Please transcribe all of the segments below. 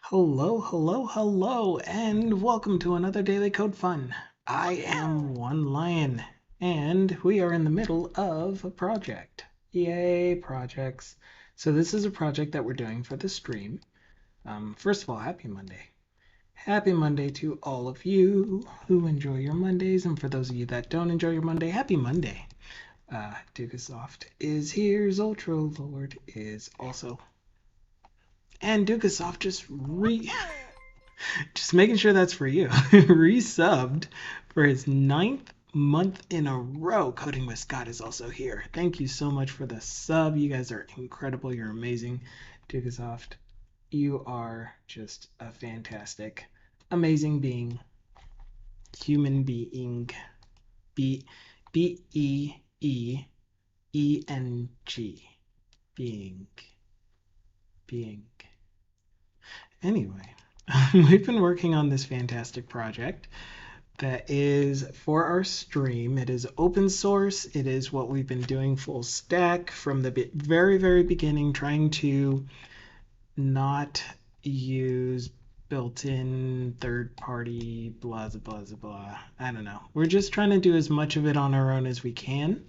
Hello, hello, hello, and welcome to another Daily Code Fun. I am One Lion, and we are in the middle of a project. Yay, projects. So this is a project that we're doing for the stream. First of all, happy Monday. Happy Monday to all of you who enjoy your Mondays, and for those of you that don't enjoy your Monday, happy Monday. Dukasoft is here, Zoltro Lord is also. And Dukasoft just making sure that's for you. Resubbed for his 9th month in a row. Coding with Scott is also here. Thank you so much for the sub. You guys are incredible. You're amazing. Dukasoft, you are just a fantastic, amazing being. Human being. B-E-E-E-N-G. Being. Being. Anyway, we've been working on this fantastic project that is for our stream. It is open source. It is what we've been doing full stack from the very, very beginning, trying to not use built-in third-party blah, blah, blah, blah. I don't know. We're just trying to do as much of it on our own as we can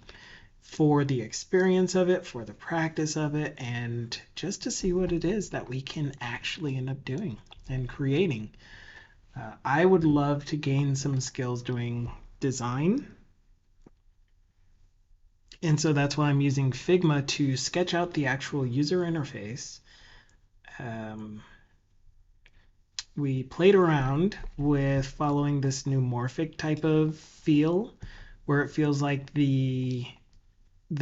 for the experience of it, for the practice of it, and just to see what it is that we can actually end up doing and creating. I would love to gain some skills doing design. And so that's why I'm using Figma to sketch out the actual user interface. We played around with following this new morphic type of feel, where it feels like the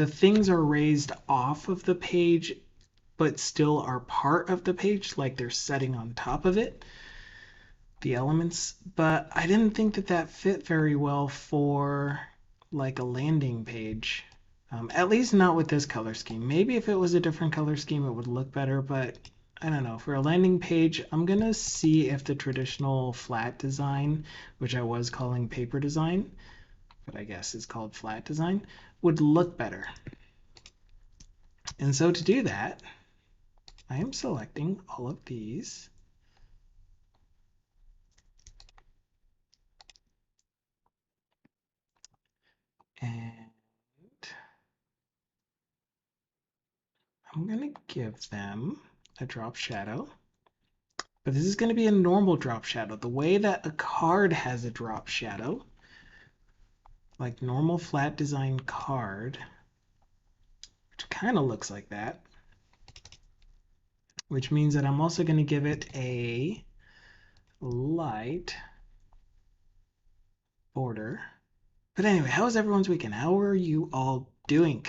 things are raised off of the page, but still are part of the page, like they're setting on top of it, the elements. But I didn't think that fit very well for like a landing page. At least not with this color scheme. Maybe if it was a different color scheme, it would look better, but I don't know. For a landing page, I'm going to see if the traditional flat design, which I was calling paper design, but I guess is called flat design, would look better. And so to do that, I am selecting all of these. And I'm going to give them a drop shadow. But this is going to be a normal drop shadow. The way that a card has a drop shadow, like normal flat design card, which kind of looks like that, which means that I'm also going to give it a light border. But anyway, how was everyone's weekend? How are you all doing?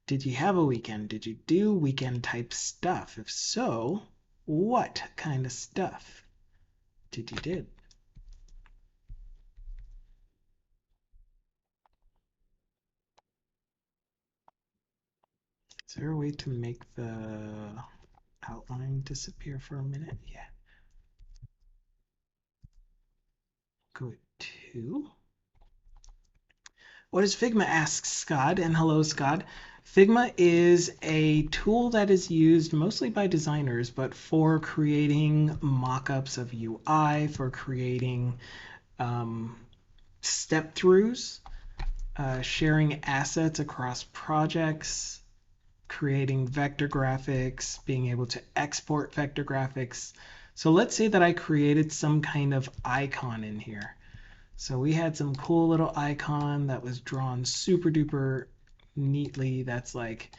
Did you have a weekend? Did you do weekend type stuff? If so, what kind of stuff did you do? Is there a way to make the outline disappear for a minute? Yeah. Go to. What is Figma? Asks Scott, and hello, Scott. Figma is a tool that is used mostly by designers, but for creating mock-ups of UI, for creating step-throughs, sharing assets across projects, creating vector graphics, being able to export vector graphics. So let's say that I created some kind of icon in here. So we had some cool little icon that was drawn super duper neatly. That's like,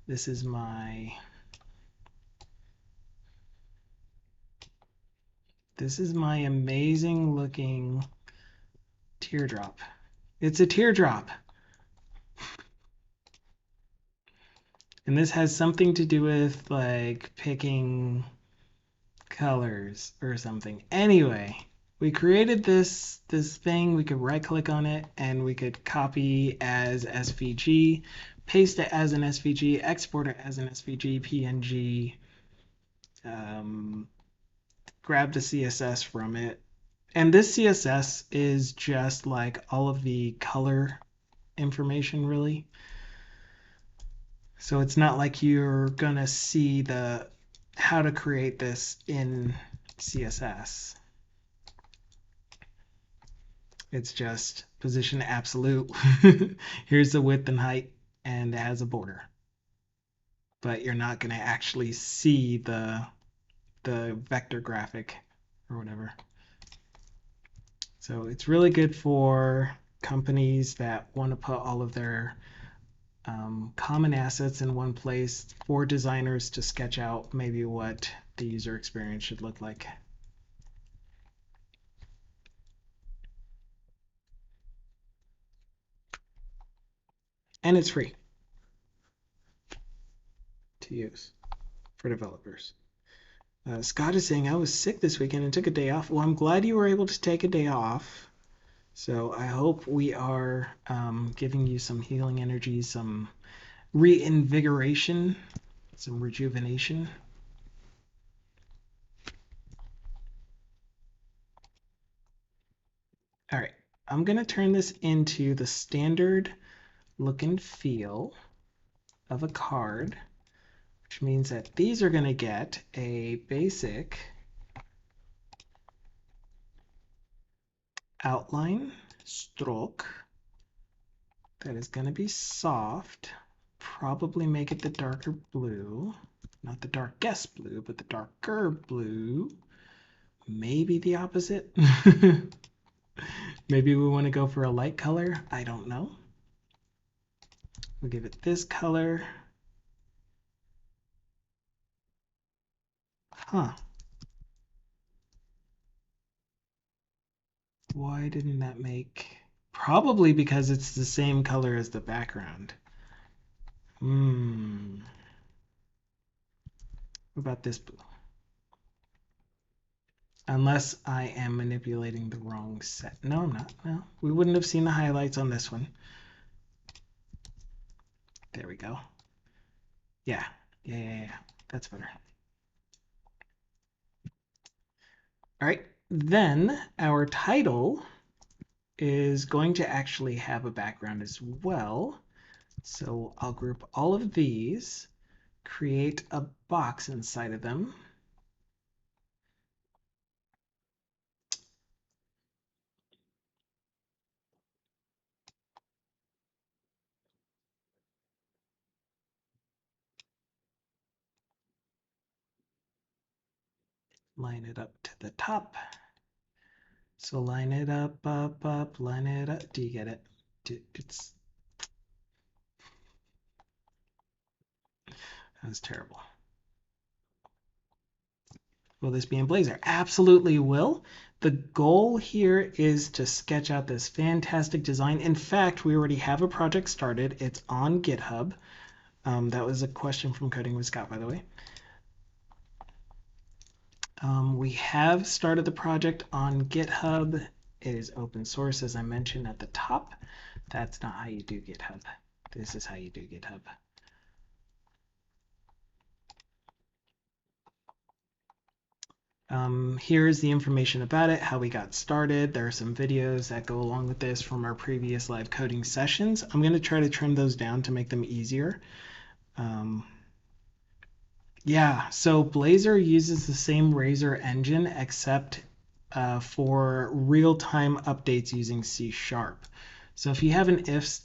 this is my amazing looking teardrop. It's a teardrop. And this has something to do with like picking colors or something. Anyway, we created this thing. We could right click on it and we could copy as SVG, paste it as an SVG, export it as an SVG, PNG, grab the CSS from it. And this CSS is just like all of the color information, really. So it's not like you're gonna see the how to create this in CSS. It's just position absolute. Here's the width and height, and it has a border. But you're not going to actually see the vector graphic or whatever. So it's really good for companies that want to put all of their common assets in one place, for designers to sketch out maybe what the user experience should look like. And it's free to use for developers. Scott is saying, I was sick this weekend and took a day off. Well, I'm glad you were able to take a day off. So I hope we are giving you some healing energy, some reinvigoration, some rejuvenation. All right, I'm going to turn this into the standard look and feel of a card, which means that these are going to get a basic outline stroke that is going to be soft. Probably make it the darker blue, not the darkest blue, but the darker blue. Maybe the opposite. Maybe we want to go for a light color. I don't know. We'll give it this color. Huh. Why didn't that make... Probably because it's the same color as the background. What about this blue? Unless I am manipulating the wrong set. No, I'm not. No, we wouldn't have seen the highlights on this one. There we go. Yeah. That's better. All right. Then our title is going to actually have a background as well. So I'll group all of these, create a box inside of them. Line it up to the top. So line it up, line it up. Do you get it? That was terrible. Will this be in Blazor? Absolutely will. The goal here is to sketch out this fantastic design. In fact, we already have a project started. It's on GitHub. That was a question from Coding with Scott, by the way. We have started the project on GitHub. It is open source, as I mentioned at the top. That's not how you do GitHub. This is how you do GitHub. Here's the information about it, how we got started. There are some videos that go along with this from our previous live coding sessions. I'm going to try to trim those down to make them easier. Yeah, so Blazor uses the same Razor engine except for real-time updates using C#. So if you have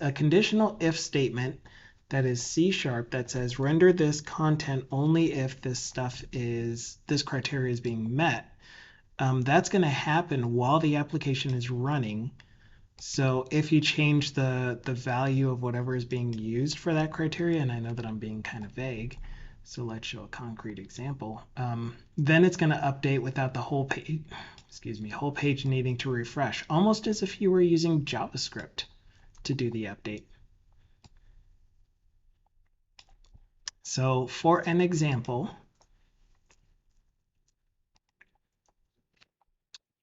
a conditional if statement that is C# that says render this content only if this criteria is being met, that's going to happen while the application is running. So if you change the value of whatever is being used for that criteria, and I know that I'm being kind of vague, so let's show a concrete example, then it's going to update without the whole page needing to refresh, almost as if you were using JavaScript to do the update. So for an example,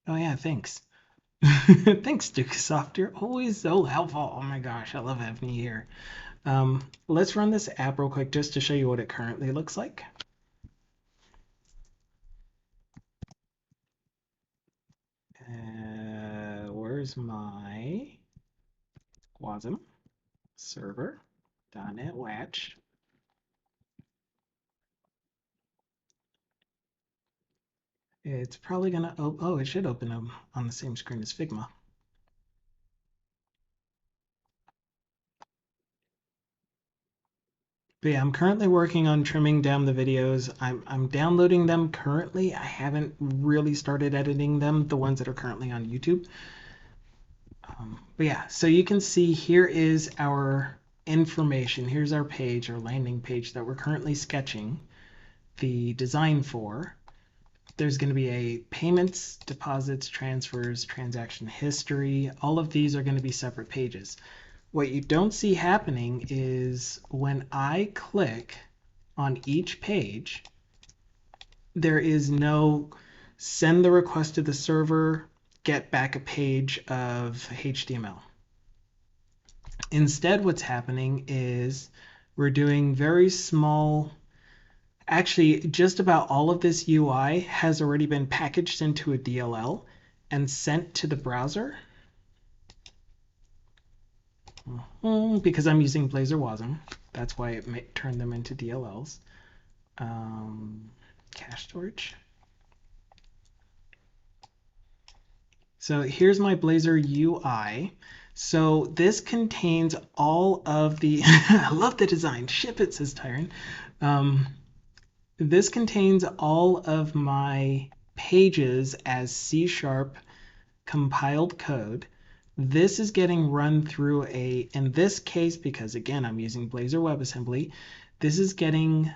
oh yeah, thanks. Thanks, Dukesoft. You're always so helpful. Oh my gosh, I love having you here. Let's run this app real quick just to show you what it currently looks like. Where's my WASM server.NET Watch? It's probably gonna, oh, it should open them on the same screen as Figma. But yeah, I'm currently working on trimming down the videos. I'm downloading them currently. I haven't really started editing them, the ones that are currently on YouTube. But yeah, so you can see here is our information. Here's our page, our landing page that we're currently sketching the design for. There's going to be a payments, deposits, transfers, transaction history. All of these are going to be separate pages. What you don't see happening is when I click on each page, there is no send the request to the server, get back a page of HTML. Instead, what's happening is we're doing very small, actually just about all of this UI has already been packaged into a DLL and sent to the browser. Because I'm using Blazor Wasm, that's why it turned them into DLLs. Cache storage. So here's my Blazor UI. So this contains all of the, I love the design, ship it, says Tyron. This contains all of my pages as C# compiled code. This is getting run through in this case, because again, I'm using Blazor WebAssembly, this is getting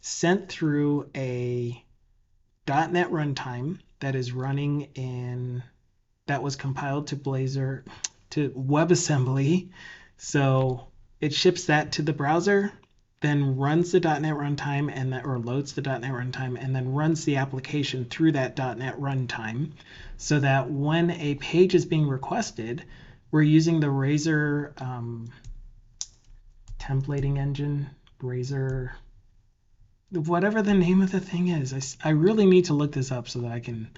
sent through a .NET runtime that is running that was compiled to Blazor, to WebAssembly. So it ships that to the browser, then runs the .NET runtime or loads the .NET runtime, and then runs the application through that .NET runtime, so that when a page is being requested, we're using the Razor templating engine, Razor, whatever the name of the thing is. I really need to look this up so that I can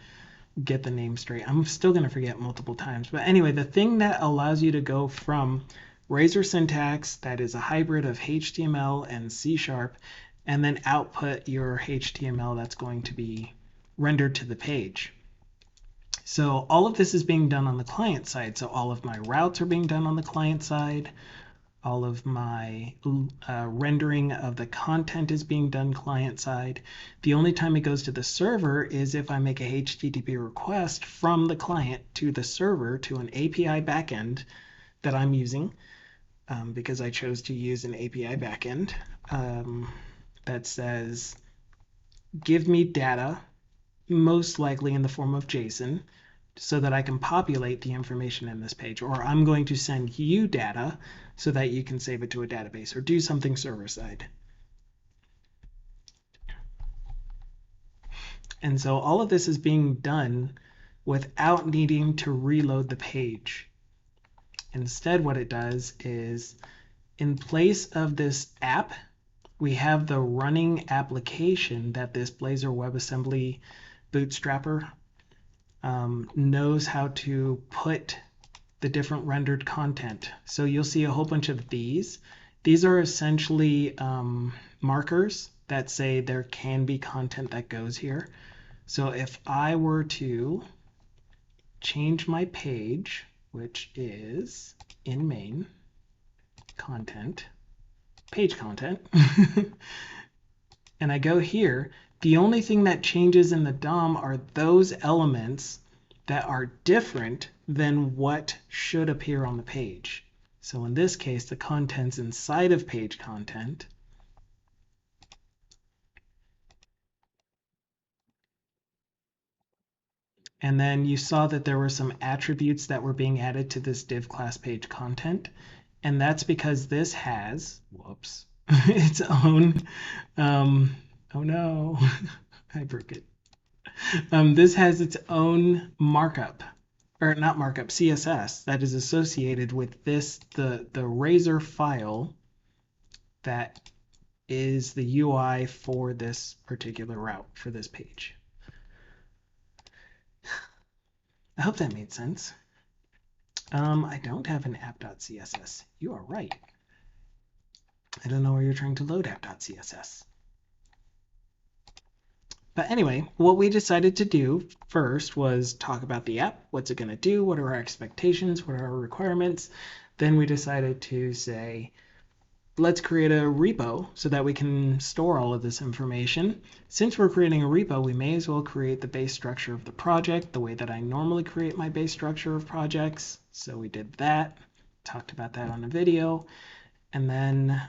get the name straight. I'm still going to forget multiple times. But anyway, the thing that allows you to go from Razor syntax that is a hybrid of HTML and C#, and then output your HTML that's going to be rendered to the page. So all of this is being done on the client side. So all of my routes are being done on the client side. All of my rendering of the content is being done client side. The only time it goes to the server is if I make a HTTP request from the client to the server to an API backend that I'm using, because I chose to use an API backend that says, give me data, most likely in the form of JSON, so that I can populate the information in this page, or I'm going to send you data so that you can save it to a database or do something server-side. And so all of this is being done without needing to reload the page. Instead, what it does is, in place of this app, we have the running application that this Blazor WebAssembly bootstrapper knows how to put the different rendered content. So you'll see a whole bunch of these. These are essentially markers that say there can be content that goes here. So if I were to change my page, which is in main content, page content, and I go here, the only thing that changes in the DOM are those elements that are different than what should appear on the page. So in this case, the content's inside of page content. And then you saw that there were some attributes that were being added to this div class page content. And that's because this has, whoops, its own, oh no, I broke it. This has its own markup, or not markup, CSS that is associated with this, the Razor file that is the UI for this particular route for this page. I hope that made sense. I don't have an app.css. You are right. I don't know where you're trying to load app.css. But anyway, what we decided to do first was talk about the app. What's it going to do? What are our expectations? What are our requirements? Then we decided to say, let's create a repo so that we can store all of this information. Since we're creating a repo, we may as well create the base structure of the project the way that I normally create my base structure of projects. So we did that, talked about that on a video, and then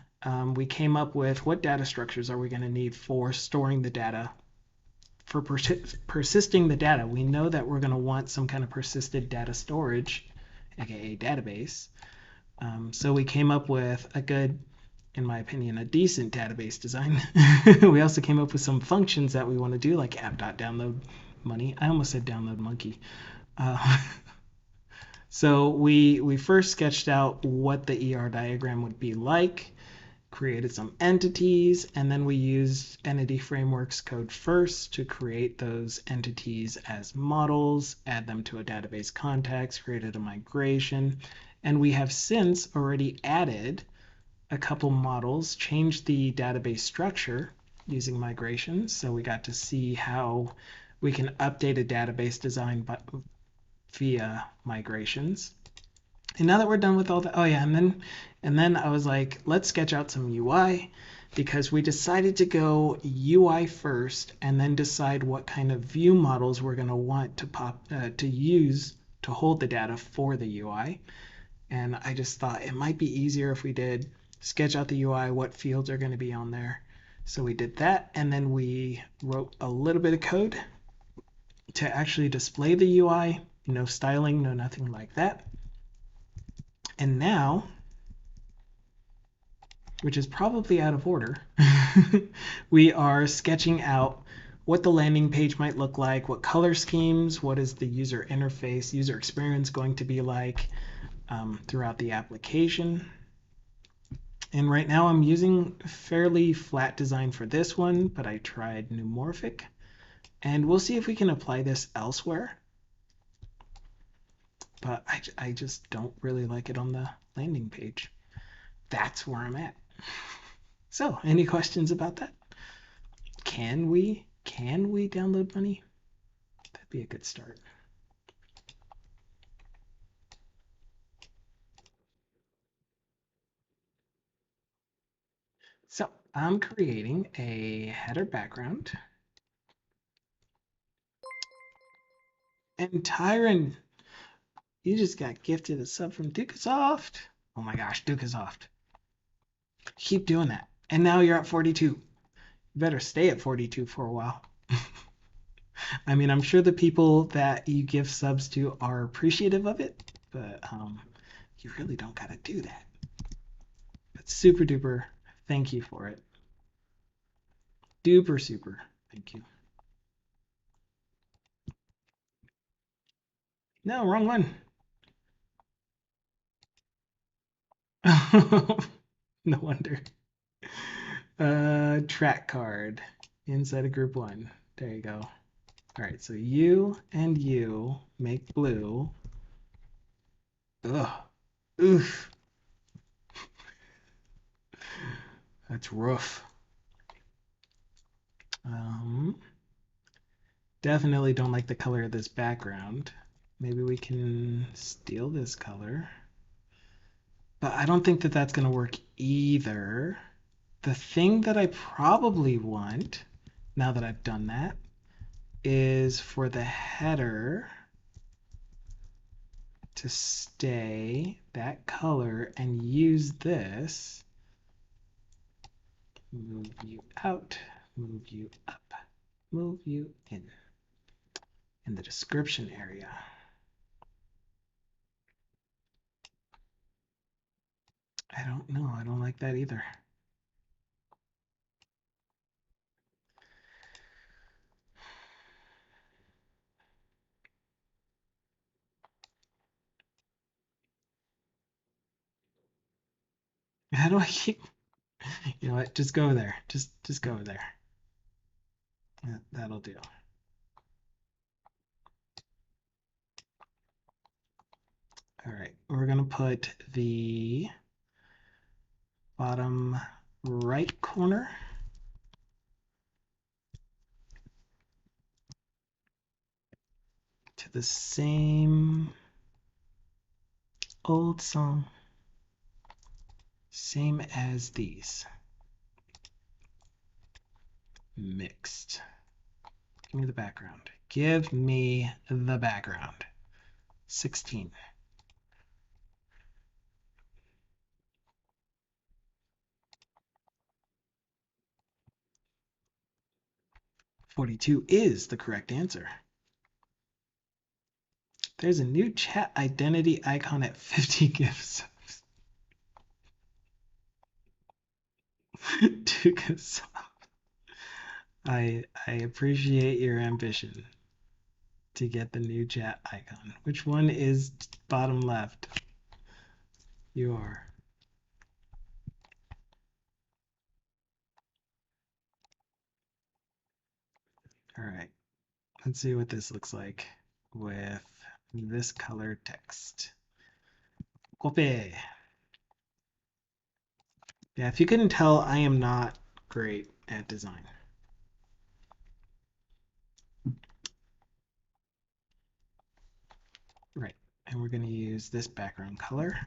we came up with what data structures are we going to need for storing the data, for persisting the data. We know that we're going to want some kind of persisted data storage, aka database. So we came up with a good, in my opinion, a decent database design. We also came up with some functions that we want to do, like app.download money. I almost said download monkey. Uh, so we first sketched out what the ER diagram would be like, created some entities, and then we used Entity Frameworks code first to create those entities as models, add them to a database context, created a migration, and we have since already added a couple models, changed the database structure using migrations. So we got to see how we can update a database design via migrations. And now that we're done with all that, oh yeah, and then I was like, let's sketch out some UI, because we decided to go UI first and then decide what kind of view models we're going to want to use to hold the data for the UI. And I just thought it might be easier if we did sketch out the UI, what fields are going to be on there. So we did that, and then we wrote a little bit of code to actually display the UI. No styling, no nothing like that. And now, which is probably out of order, we are sketching out what the landing page might look like, what color schemes, what is the user interface, user experience going to be like throughout the application. And right now I'm using fairly flat design for this one, but I tried Neumorphic. And we'll see if we can apply this elsewhere. But I just don't really like it on the landing page. That's where I'm at. So, any questions about that? Can we download money? That'd be a good start. So I'm creating a header background. And Tyron, you just got gifted a sub from Dukasoft. Oh my gosh, Dukasoft. Keep doing that. And now you're at 42. You better stay at 42 for a while. I mean, I'm sure the people that you give subs to are appreciative of it, but you really don't got to do that. But super duper, thank you for it. Duper super, thank you. No, wrong one. No wonder. Track card inside of group one. There you go. All right, so you and you make blue. Ugh. Oof. That's rough. Definitely don't like the color of this background. Maybe we can steal this color. But I don't think that that's going to work either. The thing that I probably want, now that I've done that, is for the header to stay that color and use this. Move you out, move you up, move you in the description area. I don't know. I don't like that either. How do I keep? You know what? Just go there. Just go there. That'll do. All right. We're gonna put the bottom right corner the same old song. Same as these. Mixed. Give me the background. Give me the background. 16. 42 is the correct answer. There's a new chat identity icon at 50 gifts. I appreciate your ambition to get the new chat icon. Which one is bottom left? You are. All right. Let's see what this looks like with this color text. Copy. Yeah, if you couldn't tell, I am not great at design. Right. And we're going to use this background color.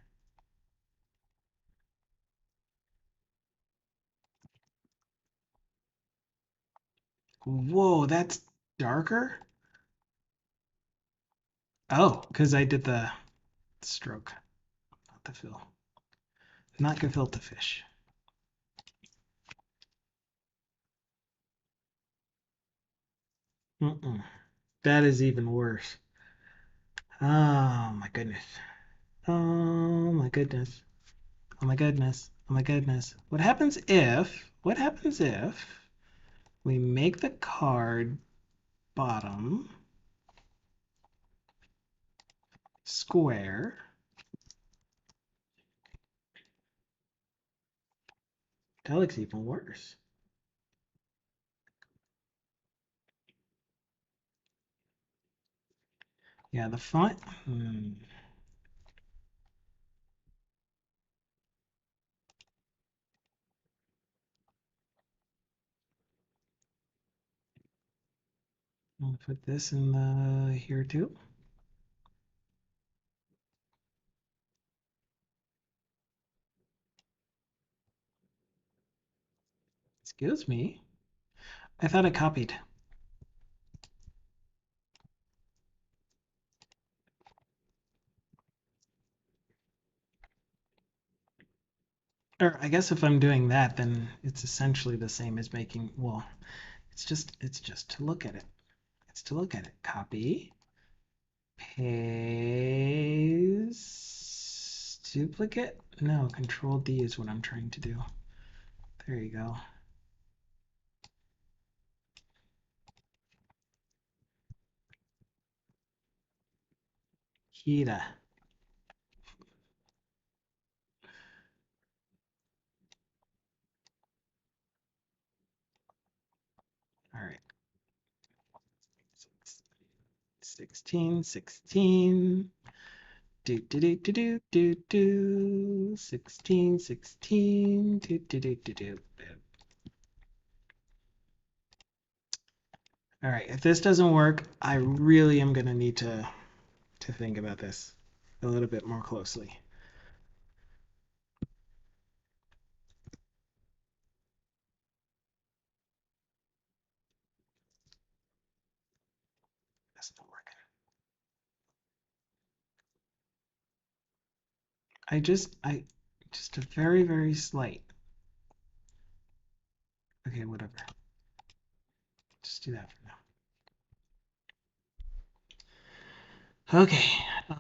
Whoa, that's darker? Oh, because I did the stroke, not the fill. Not gefilte fish. That is even worse. Oh my goodness. Oh my goodness. Oh my goodness. Oh my goodness. What happens if we make the card bottom square? That looks even worse. Yeah, the font. I'll put this in the here too. Excuse me. I thought I copied. Or I guess if I'm doing that, then it's essentially the same as making, well, it's just to look at it. It's to look at it. Copy, paste, duplicate. No, Control D is what I'm trying to do. There you go. Hira. All right. 16, 16. Do do do do do do do. 16, 16. Do do do do do. All right. If this doesn't work, I really am gonna need to think about this a little bit more closely. That's not working. I just a very, very slight. Okay, whatever. Just do that for now. Okay.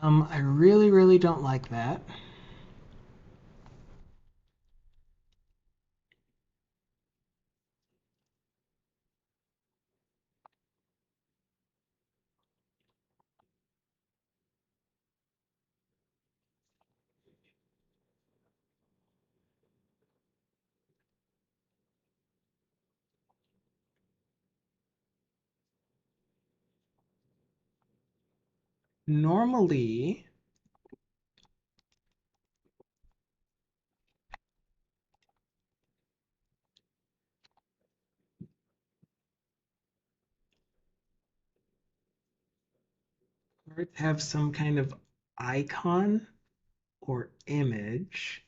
I really, really don't like that. Normally, Or have some kind of icon or image.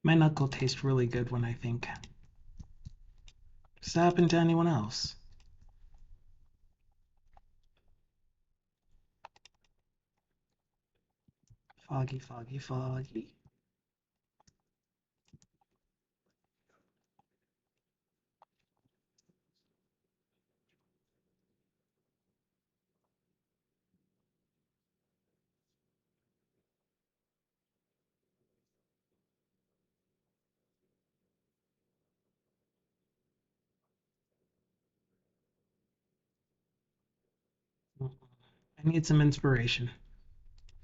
My knuckle tastes really good when I think. Does that happen to anyone else? Foggy, foggy, foggy. I need some inspiration.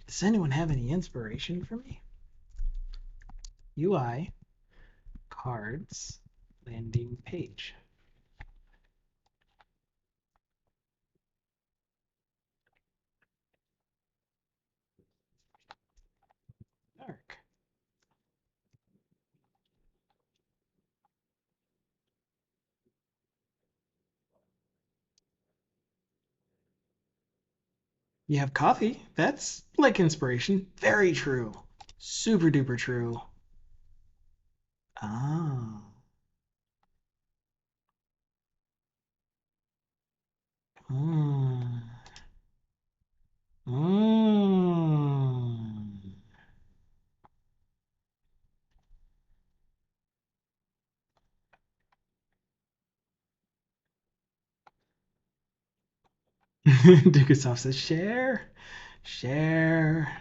Does anyone have any inspiration for me? UI, cards, landing page. Dark. You have coffee? That's like inspiration. Very true. Super duper true. Ah. Mmm. Mmm. Dukasoff says share. Share.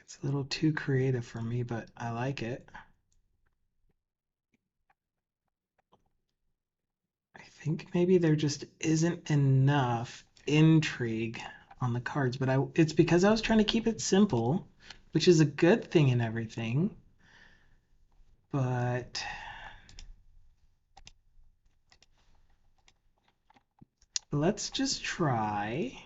It's a little too creative for me, but I like it. I think maybe there just isn't enough intrigue on the cards, but it's because I was trying to keep it simple, which is a good thing and everything. But let's just try.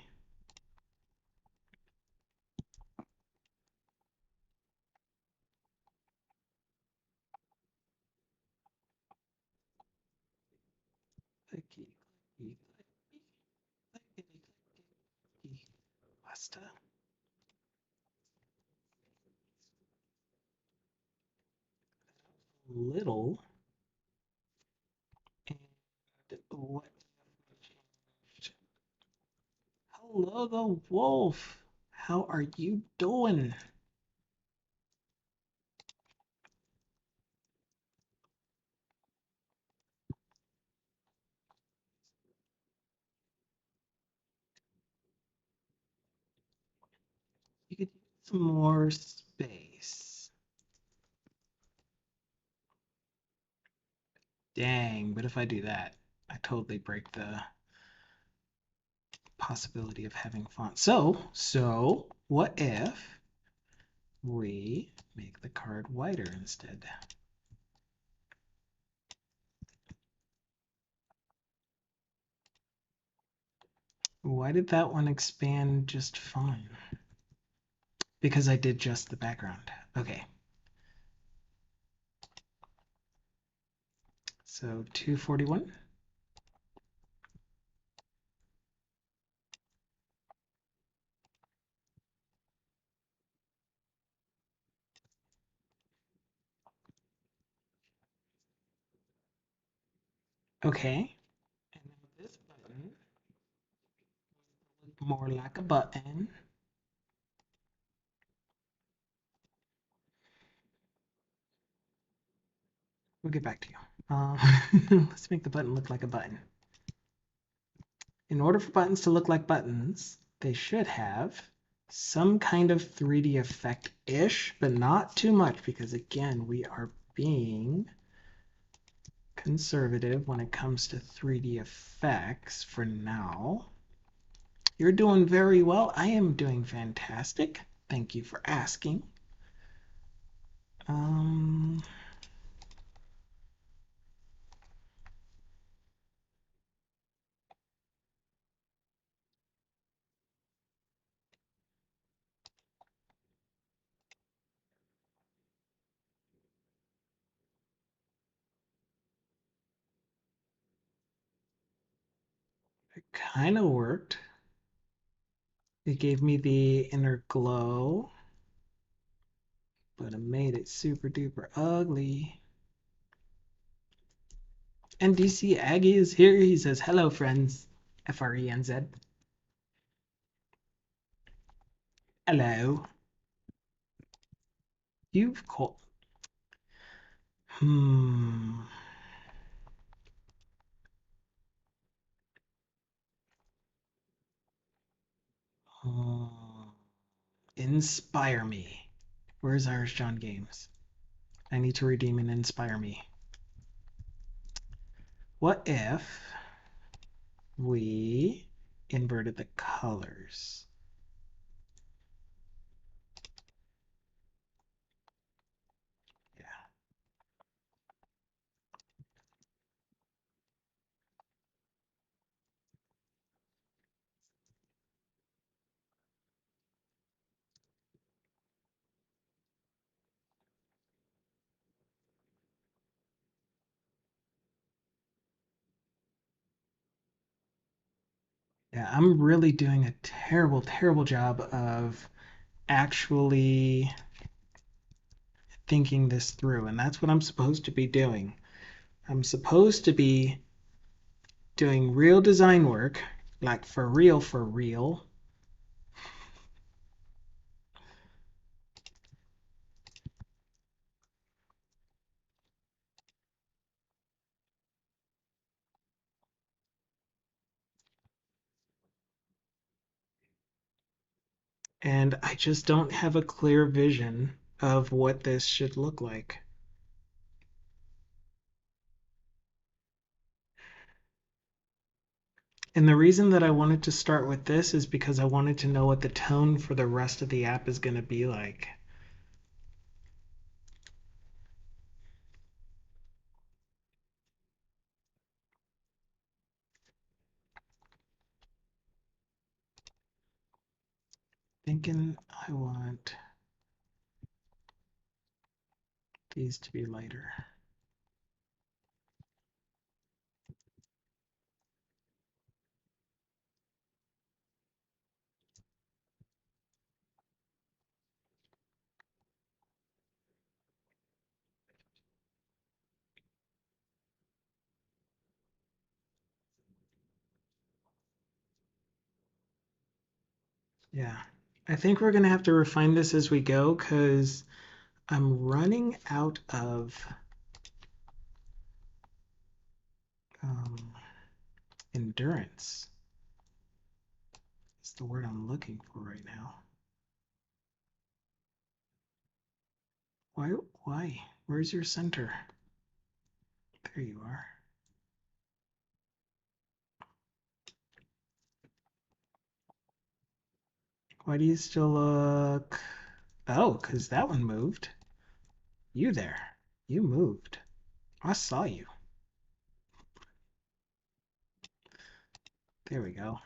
Pasta. Little. And what? Hello, the wolf. How are you doing? You could use some more space. Dang, but if I do that, I totally break the possibility of having font. So what if we make the card wider instead? Why did that one expand just fine? Because I did just the background. Okay. So 241. Okay. And now this button look more like a button. We'll get back to you. Let's make the button look like a button. In order for buttons to look like buttons, they should have some kind of 3D effect-ish, but not too much because again, we are being conservative when it comes to 3D effects for now. You're doing very well. I am doing fantastic. Thank you for asking. Um, it kind of worked. It gave me the inner glow, but it made it super duper ugly. And DC Aggie is here. He says, hello, friends. FRENZ. Hello. You've called. Hmm. Hmm. Inspire me. Where's Irish John Games? I need to redeem and inspire me. What if we inverted the colors? Yeah. Yeah, I'm really doing a terrible, terrible job of actually thinking this through, and that's what I'm supposed to be doing. I'm supposed to be doing real design work, like for real, and I just don't have a clear vision of what this should look like. And the reason that I wanted to start with this is because I wanted to know what the tone for the rest of the app is going to be like. Thinking I want these to be lighter. Yeah. I think we're going to have to refine this as we go because I'm running out of um, endurance. It's the word I'm looking for right now. Why? Why? Where's your center? There you are. Why do you still look? Oh, because that one moved. You there. You moved. I saw you. There we go.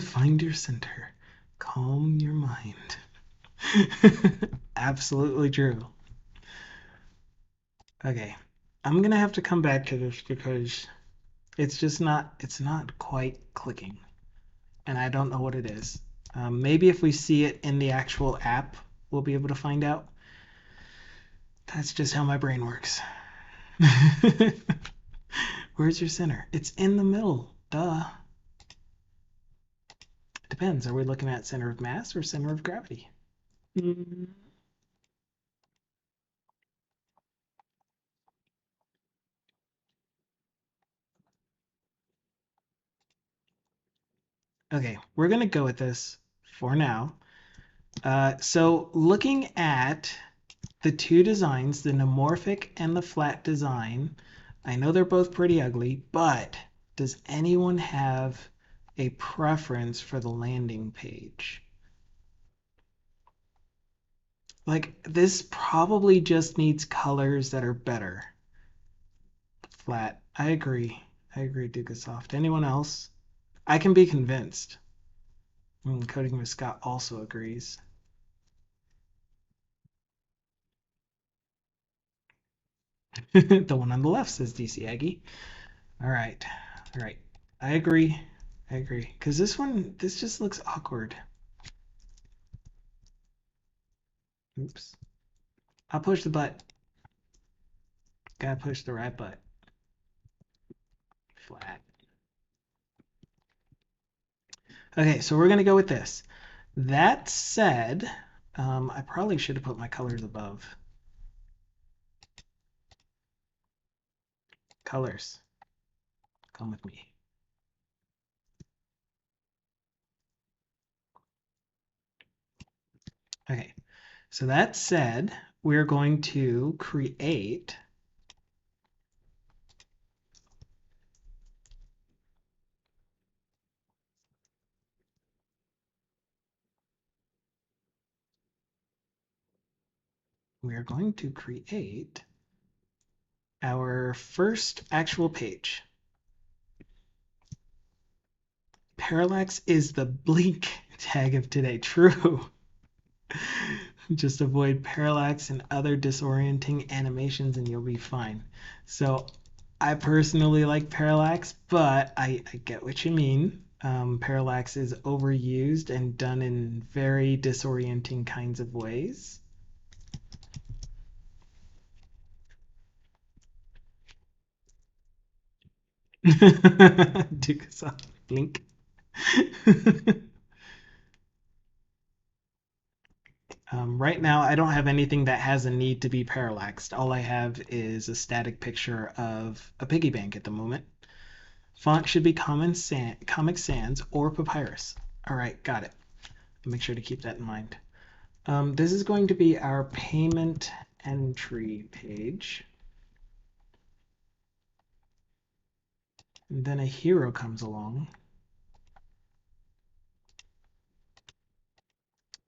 Find your center. Calm your mind. Absolutely true. Okay. I'm gonna have to come back to this because it's not quite clicking. And I don't know what it is. Maybe if we see it in the actual app, we'll be able to find out. That's just how my brain works. Where's your center? It's in the middle. Duh. Depends. Are we looking at center of mass or center of gravity? Mm. Okay, we're gonna go with this for now. So looking at the two designs, the neumorphic and the flat design, I know they're both pretty ugly, but does anyone have a preference for the landing page? Like, this probably just needs colors that are better. Flat. I agree. I agree, Dukasoft. Anyone else? I can be convinced. Coding with Scott also agrees. The one on the left says DC Aggie. All right. All right. I agree. I agree. Because this just looks awkward. Oops. I'll push the butt. Gotta push the right butt. Flat. Okay, so we're going to go with this. That said, I probably should have put my colors above. Colors. Come with me. Okay, so that said, we're going to create our first actual page. Parallax is the blink tag of today. True. Just avoid parallax and other disorienting animations and you'll be fine. So I personally like parallax, but I get what you mean. Parallax is overused and done in very disorienting kinds of ways. Dukasoft blink. Right now, I don't have anything that has a need to be parallaxed. All I have is a static picture of a piggy bank at the moment. Font should be Comic Sans or Papyrus. All right, got it. I'll make sure to keep that in mind. This is going to be our payment entry page. And then a hero comes along.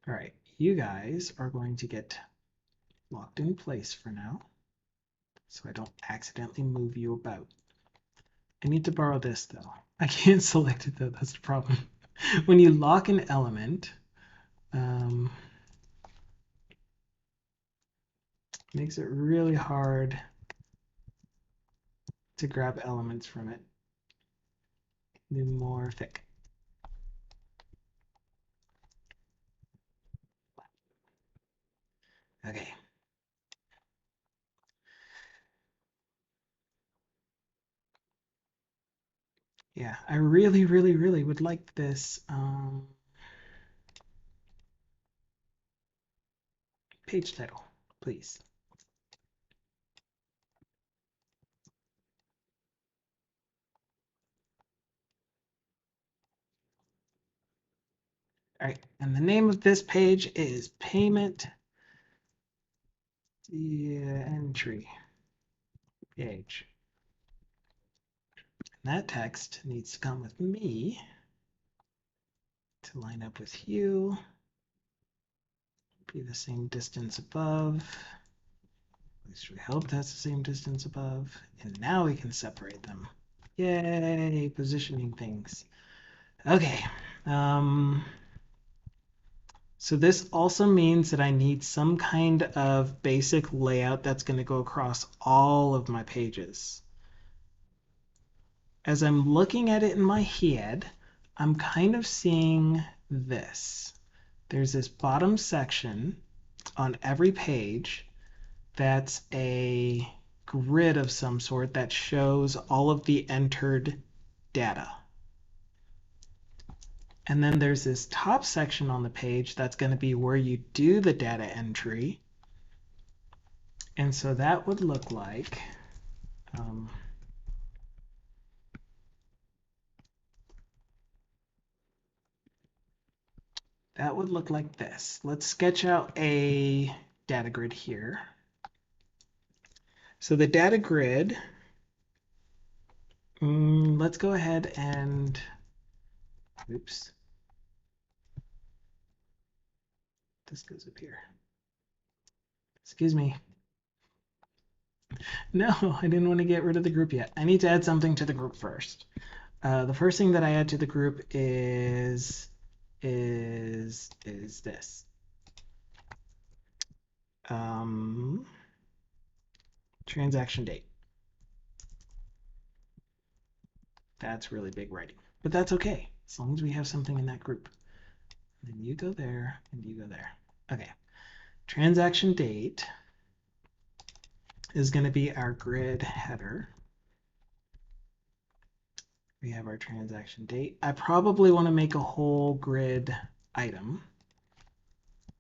All right, you guys are going to get locked in place for now, so I don't accidentally move you about. I need to borrow this though. I can't select it though, that's the problem. When you lock an element, makes it really hard to grab elements from it. Neumorphic. Okay. Yeah, I really, really, really would like this page title, please. All right, and the name of this page is Payment Entry Page. And that text needs to come with me to line up with you. Be the same distance above. At least we hope that's the same distance above. And now we can separate them. Yay, positioning things. Okay. So this also means that I need some kind of basic layout that's going to go across all of my pages. As I'm looking at it in my head, I'm kind of seeing this. There's this bottom section on every page that's a grid of some sort that shows all of the entered data. And then there's this top section on the page that's going to be where you do the data entry. And so that would look like this. Let's sketch out a data grid here. So the data grid, let's go ahead and, oops, this goes up here. Excuse me. No, I didn't want to get rid of the group yet. I need to add something to the group first. The first thing that I add to the group is this. Transaction date. That's really big writing, but that's okay as long as we have something in that group. And then you go there and you go there. Okay. Transaction date is going to be our grid header. We have our transaction date. I probably want to make a whole grid item.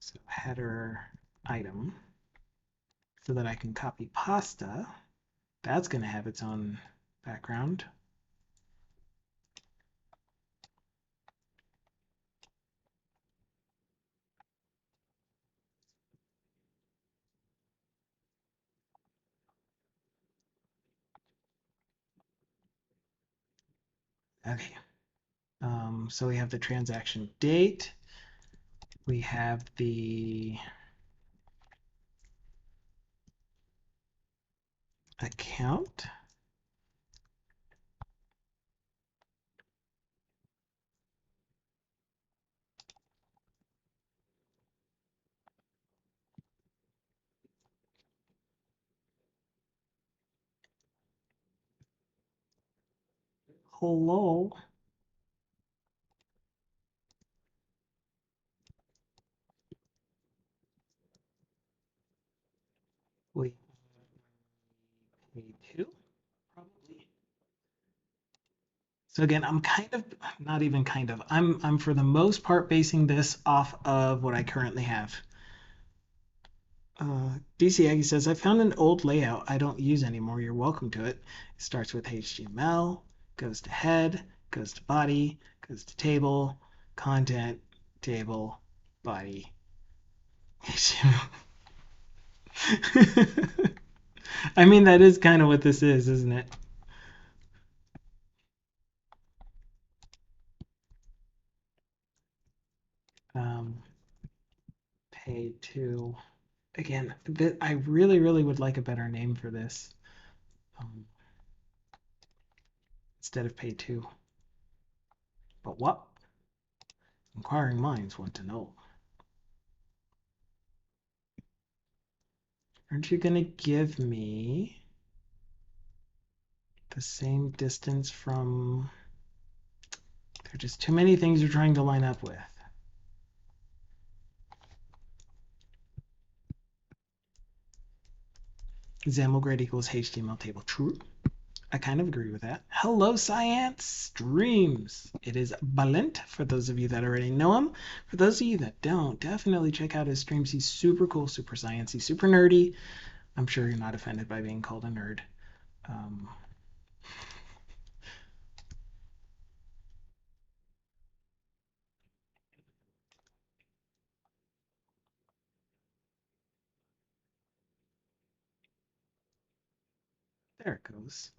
So header item, so that I can copy pasta. That's going to have its own background. Okay. So we have the transaction date. We have the account. Hello. We pay two, probably. So again, I'm kind of, not even kind of, I'm for the most part basing this off of what I currently have. DC Aggie says, I found an old layout I don't use anymore. You're welcome to it. It starts with HTML, goes to head, goes to body, goes to table, content, table, body, HTML. I mean, that is kind of what this is, isn't it? Pay to, again, I really, really would like a better name for this. Instead of pay to. But what? Inquiring minds want to know. Aren't you going to give me the same distance from... There are just too many things you're trying to line up with. XAML grid equals HTML table. True. I kind of agree with that. Hello, Science Streams. It is Balint, for those of you that already know him. For those of you that don't, definitely check out his streams. He's super cool, super sciencey, super nerdy. I'm sure you're not offended by being called a nerd. There it goes.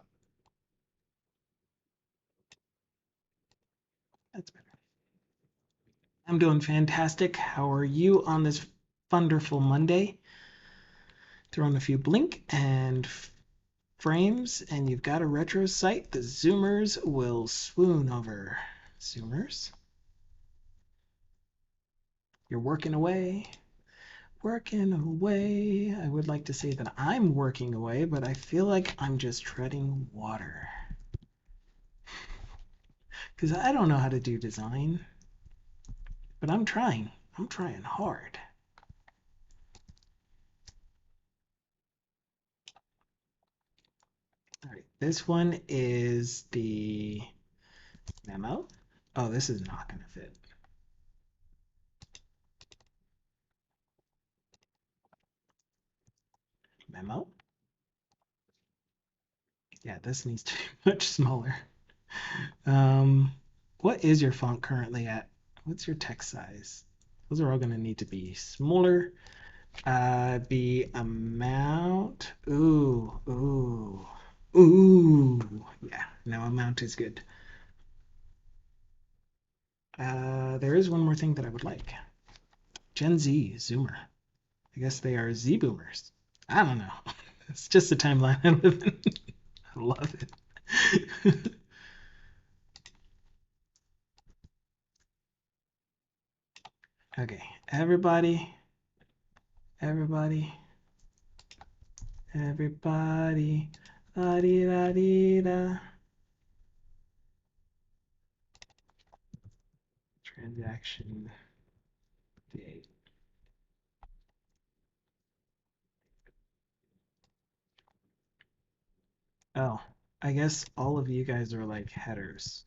That's better. I'm doing fantastic. How are you on this wonderful Monday? Throwing a few blink and frames, and you've got a retro site the Zoomers will swoon over. Zoomers? You're working away. Working away. I would like to say that I'm working away, but I feel like I'm just treading water. Because I don't know how to do design. But I'm trying. I'm trying hard. All right, this one is the memo. Oh, this is not going to fit. Memo. Yeah, this needs to be much smaller. What is your font currently at? What's your text size? Those are all going to need to be smaller. The amount. Ooh. Yeah, no, amount is good. There is one more thing that I would like. Gen Z, Zoomer. I guess they are Z boomers. I don't know. It's just the timeline I live in. I love it. Okay, everybody, everybody, everybody. La di da di da. Transaction date. Oh, I guess all of you guys are like headers.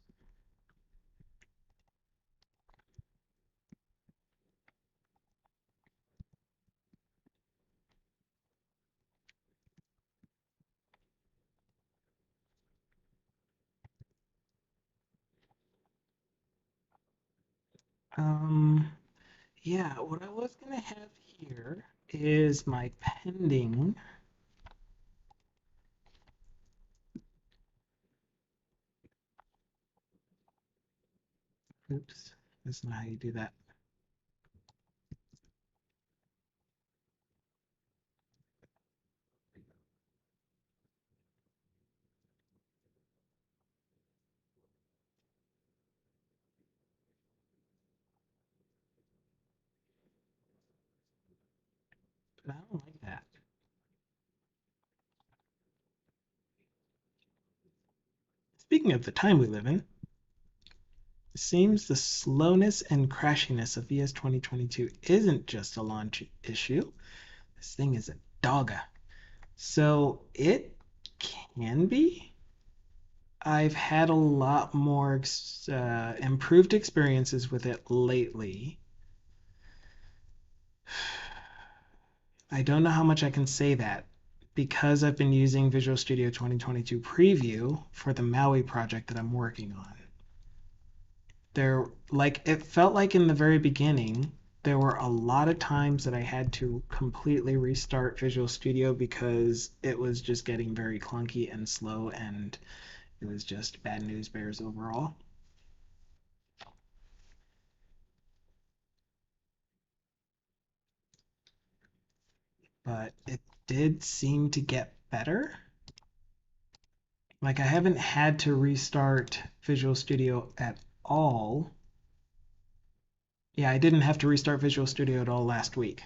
Um, yeah, what I was gonna have here is my pending. Oops, that's not how you do that. But I don't like that. Speaking of the time we live in, it seems the slowness and crashiness of VS 2022 isn't just a launch issue. This thing is a dogga. So it can be. I've had a lot more improved experiences with it lately. I don't know how much I can say that because I've been using Visual Studio 2022 Preview for the Maui project that I'm working on. It felt like in the very beginning, there were a lot of times that I had to completely restart Visual Studio because it was just getting very clunky and slow, and it was just bad news bears overall. But it did seem to get better. Like I haven't had to restart Visual Studio at all. Yeah, I didn't have to restart Visual Studio at all last week.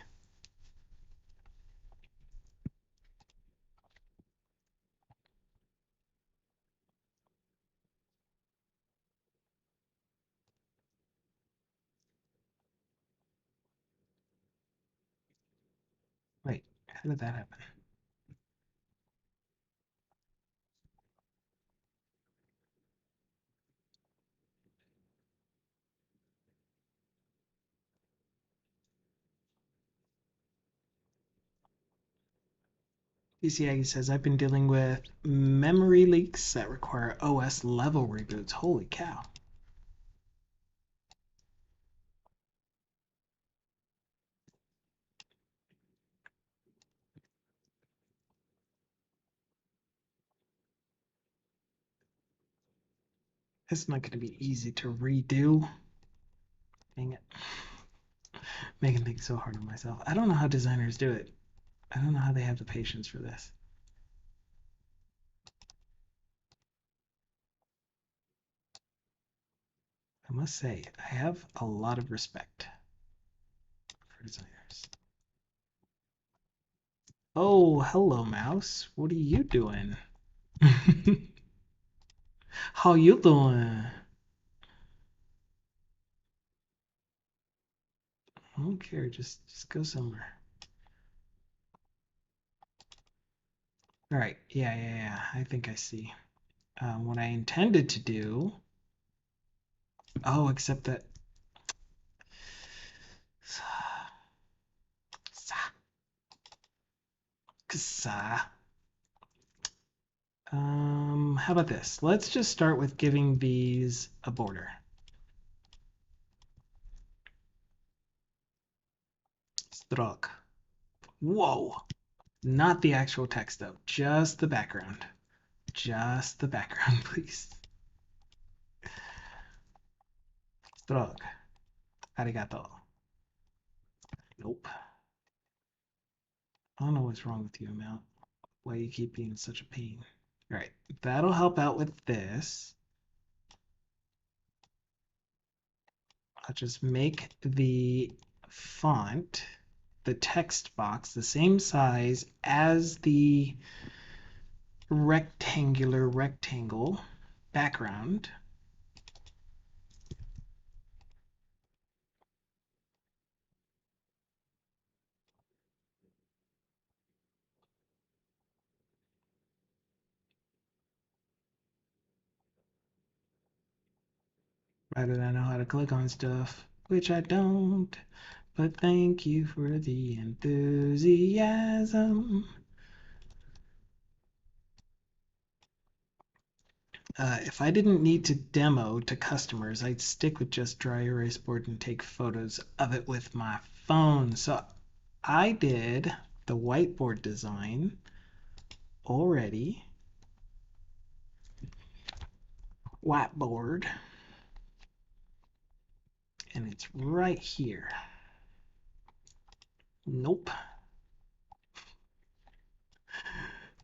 Wait, how did that happen? DCAG says I've been dealing with memory leaks that require OS level reboots. Holy cow. It's not going to be easy to redo. Dang it. Making things so hard on myself. I don't know how designers do it. I don't know how they have the patience for this. I must say, I have a lot of respect for designers. Oh, hello, mouse. What are you doing? How you doing? I don't care. Just go somewhere. All right. Yeah. I think I see. What I intended to do. Oh, except that. How about this? Let's just start with giving these a border. Stroke. Whoa. Not the actual text though, just the background. Just the background, please. Strong. Arigato. Nope. I don't know what's wrong with you, Mount. Why you keep being such a pain. All right, that'll help out with this. I'll just make the font, the text box, the same size as the rectangle background. Right, I know how to click on stuff, which I don't. But thank you for the enthusiasm. If I didn't need to demo to customers, I'd stick with just dry erase board and take photos of it with my phone. So I did the whiteboard design already. Whiteboard. And it's right here. Nope.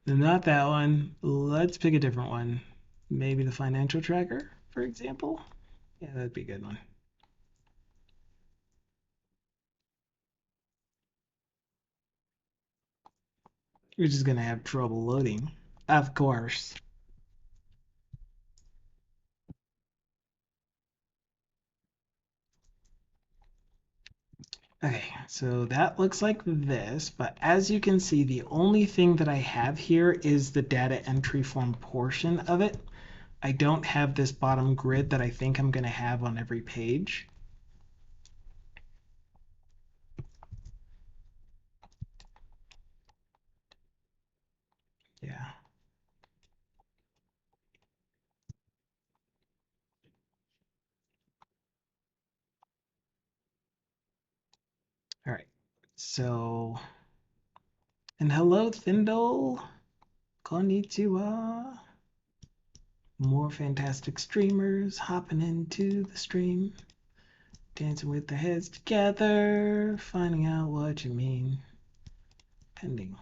Not that one. Let's pick a different one. Maybe the financial tracker, for example. Yeah, that'd be a good one. You're just going to have trouble loading. Of course. Okay, so that looks like this, but as you can see, the only thing that I have here is the data entry form portion of it. I don't have this bottom grid that I think I'm going to have on every page. Yeah. All right. So, and hello, Thindle. Konnichiwa. More fantastic streamers hopping into the stream, dancing with their heads together, finding out what you mean. Pending.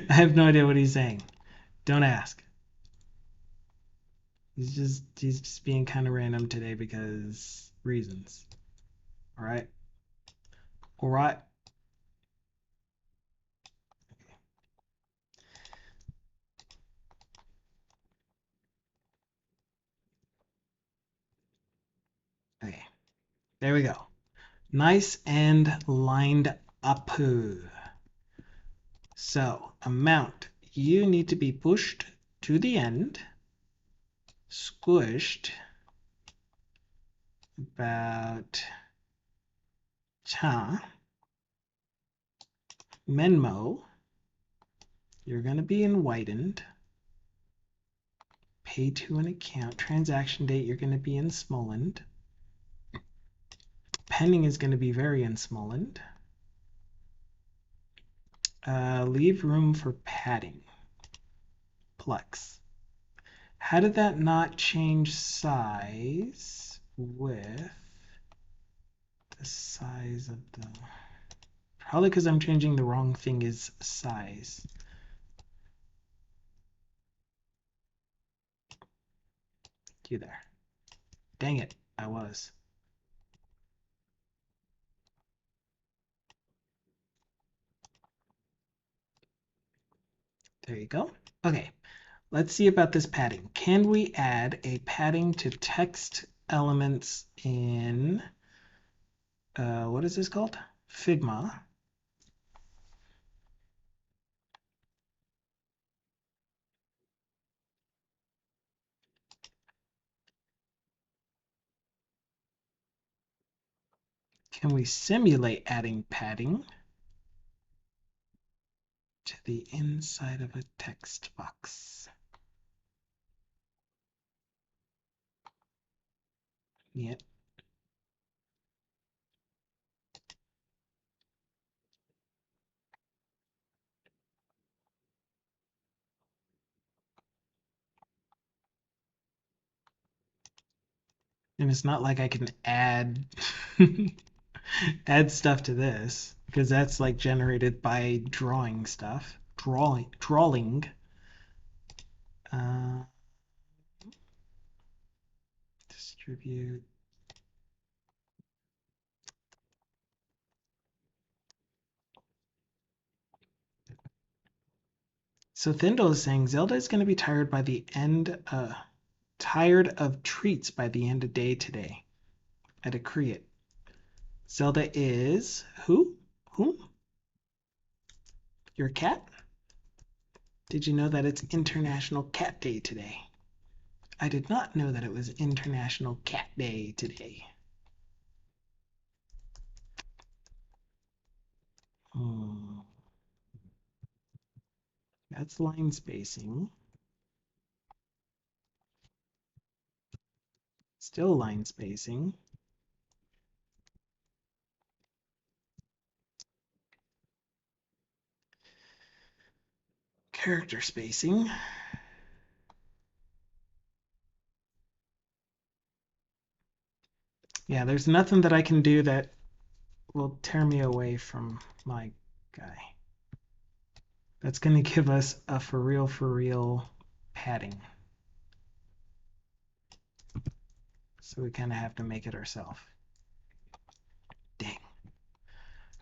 I have no idea what he's saying. Don't ask. He's just being kind of random today because reasons. All right. All right. Okay. There we go. Nice and lined up. So amount, you need to be pushed to the end, squished about cha. Menmo, you're going to be in whitened. Pay to an account. Transaction date, you're going to be in smollened. Pending is going to be very in smollened. Leave room for padding. Plex. How did that not change size with the size of the... Probably because I'm changing the wrong thing is size. You there. Dang it, I was. There you go. Okay, let's see about this padding. Can we add a padding to text elements in, what is this called? Figma. Can we simulate adding padding to the inside of a text box? Yep. And it's not like I can add add stuff to this because that's like generated by drawing stuff. Drawing. Uh, distribute. So Thindle is saying Zelda is going to be tired by the end. Tired of treats by the end of day today. I decree it. Zelda is who? Who? Your cat? Did you know that it's International Cat Day today? I did not know that it was International Cat Day today. Hmm. That's line spacing. Still line spacing. Character spacing. Yeah, there's nothing that I can do that will tear me away from my guy. That's going to give us a for real padding. So we kind of have to make it ourselves. Dang.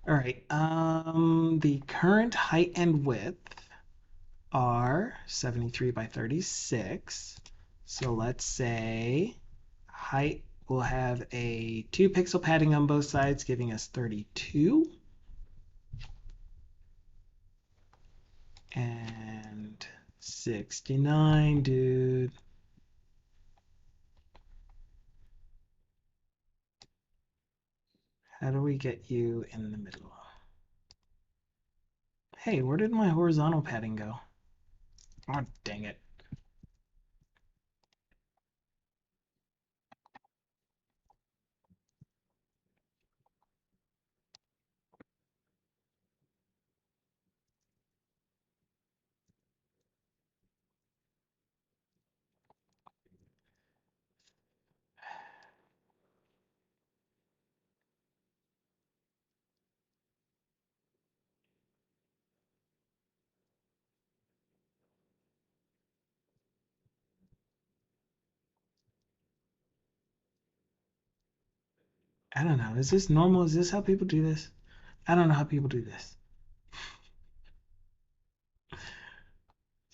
All right. The current height and width are 73 by 36. So let's say height will have a 2 pixel padding on both sides, giving us 32. And 69, dude. How do we get you in the middle? Hey, where did my horizontal padding go? Oh, dang it. I don't know. Is this normal? Is this how people do this? I don't know how people do this.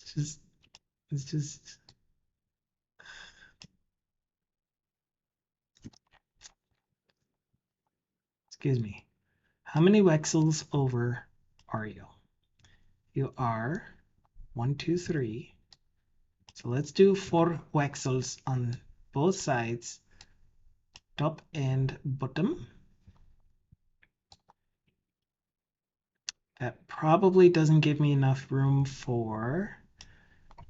It's just, it's just, excuse me. How many wexels over are you? You are 1, 2, 3. So let's do 4 wexels on both sides, top and bottom. That probably doesn't give me enough room for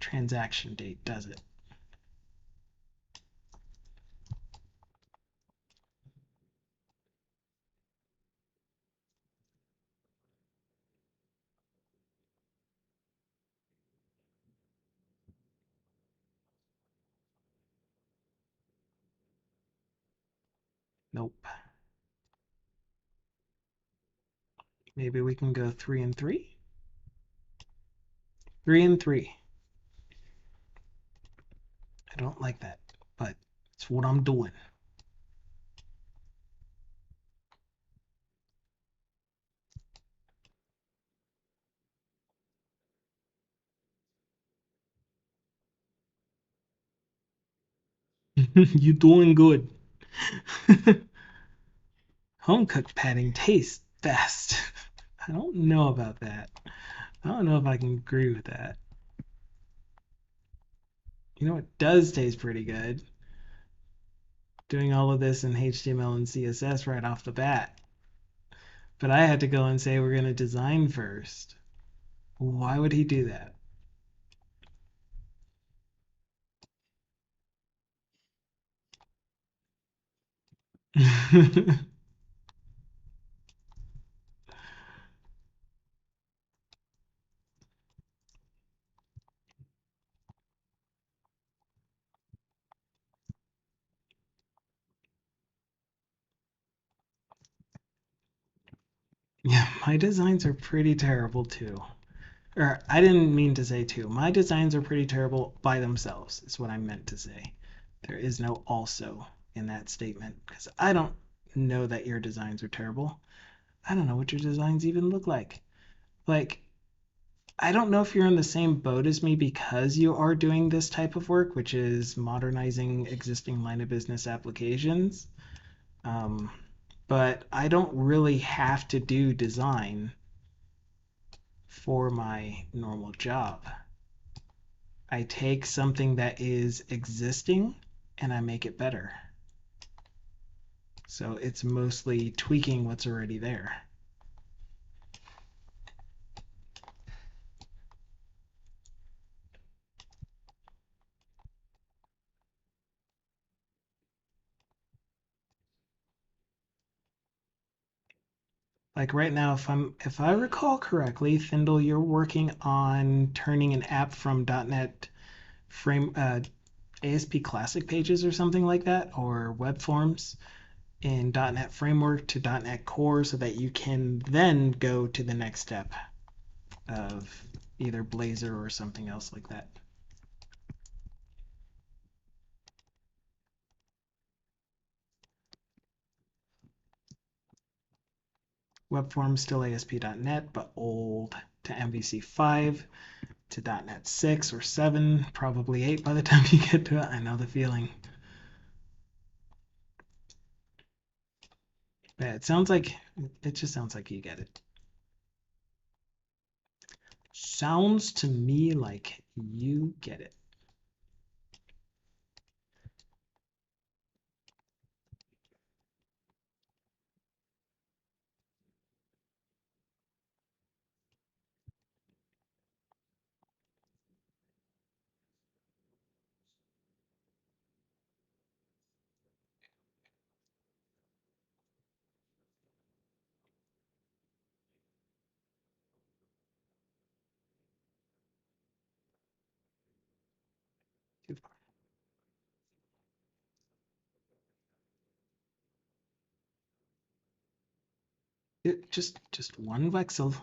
transaction date, does it? Nope. Maybe we can go 3 and 3. 3 and 3. I don't like that, but it's what I'm doing. You doing good. Home cooked padding tastes best. I don't know about that. I don't know if I can agree with that. You know what does taste pretty good? Doing all of this in HTML and CSS right off the bat. But I had to go and say we're going to design first. Why would he do that? Yeah, my designs are pretty terrible too. Or I didn't mean to say too. My designs are pretty terrible by themselves, is what I meant to say. There is no also in that statement because I don't know that your designs are terrible. I don't know what your designs even look like. Like, I don't know if you're in the same boat as me because you are doing this type of work, which is modernizing existing line of business applications. Um, but I don't really have to do design for my normal job. I take something that is existing and I make it better. So it's mostly tweaking what's already there. Like right now, if I recall correctly, Thindle, you're working on turning an app from .NET frame ASP Classic pages or something like that, or web forms in .NET Framework to .NET Core, so that you can then go to the next step of either Blazor or something else like that. Web forms still ASP.NET, but old to MVC5 to .NET 6 or 7, probably 8 by the time you get to it. I know the feeling. Yeah, it just sounds like you get it. Sounds to me like you get it. Just one Wexel.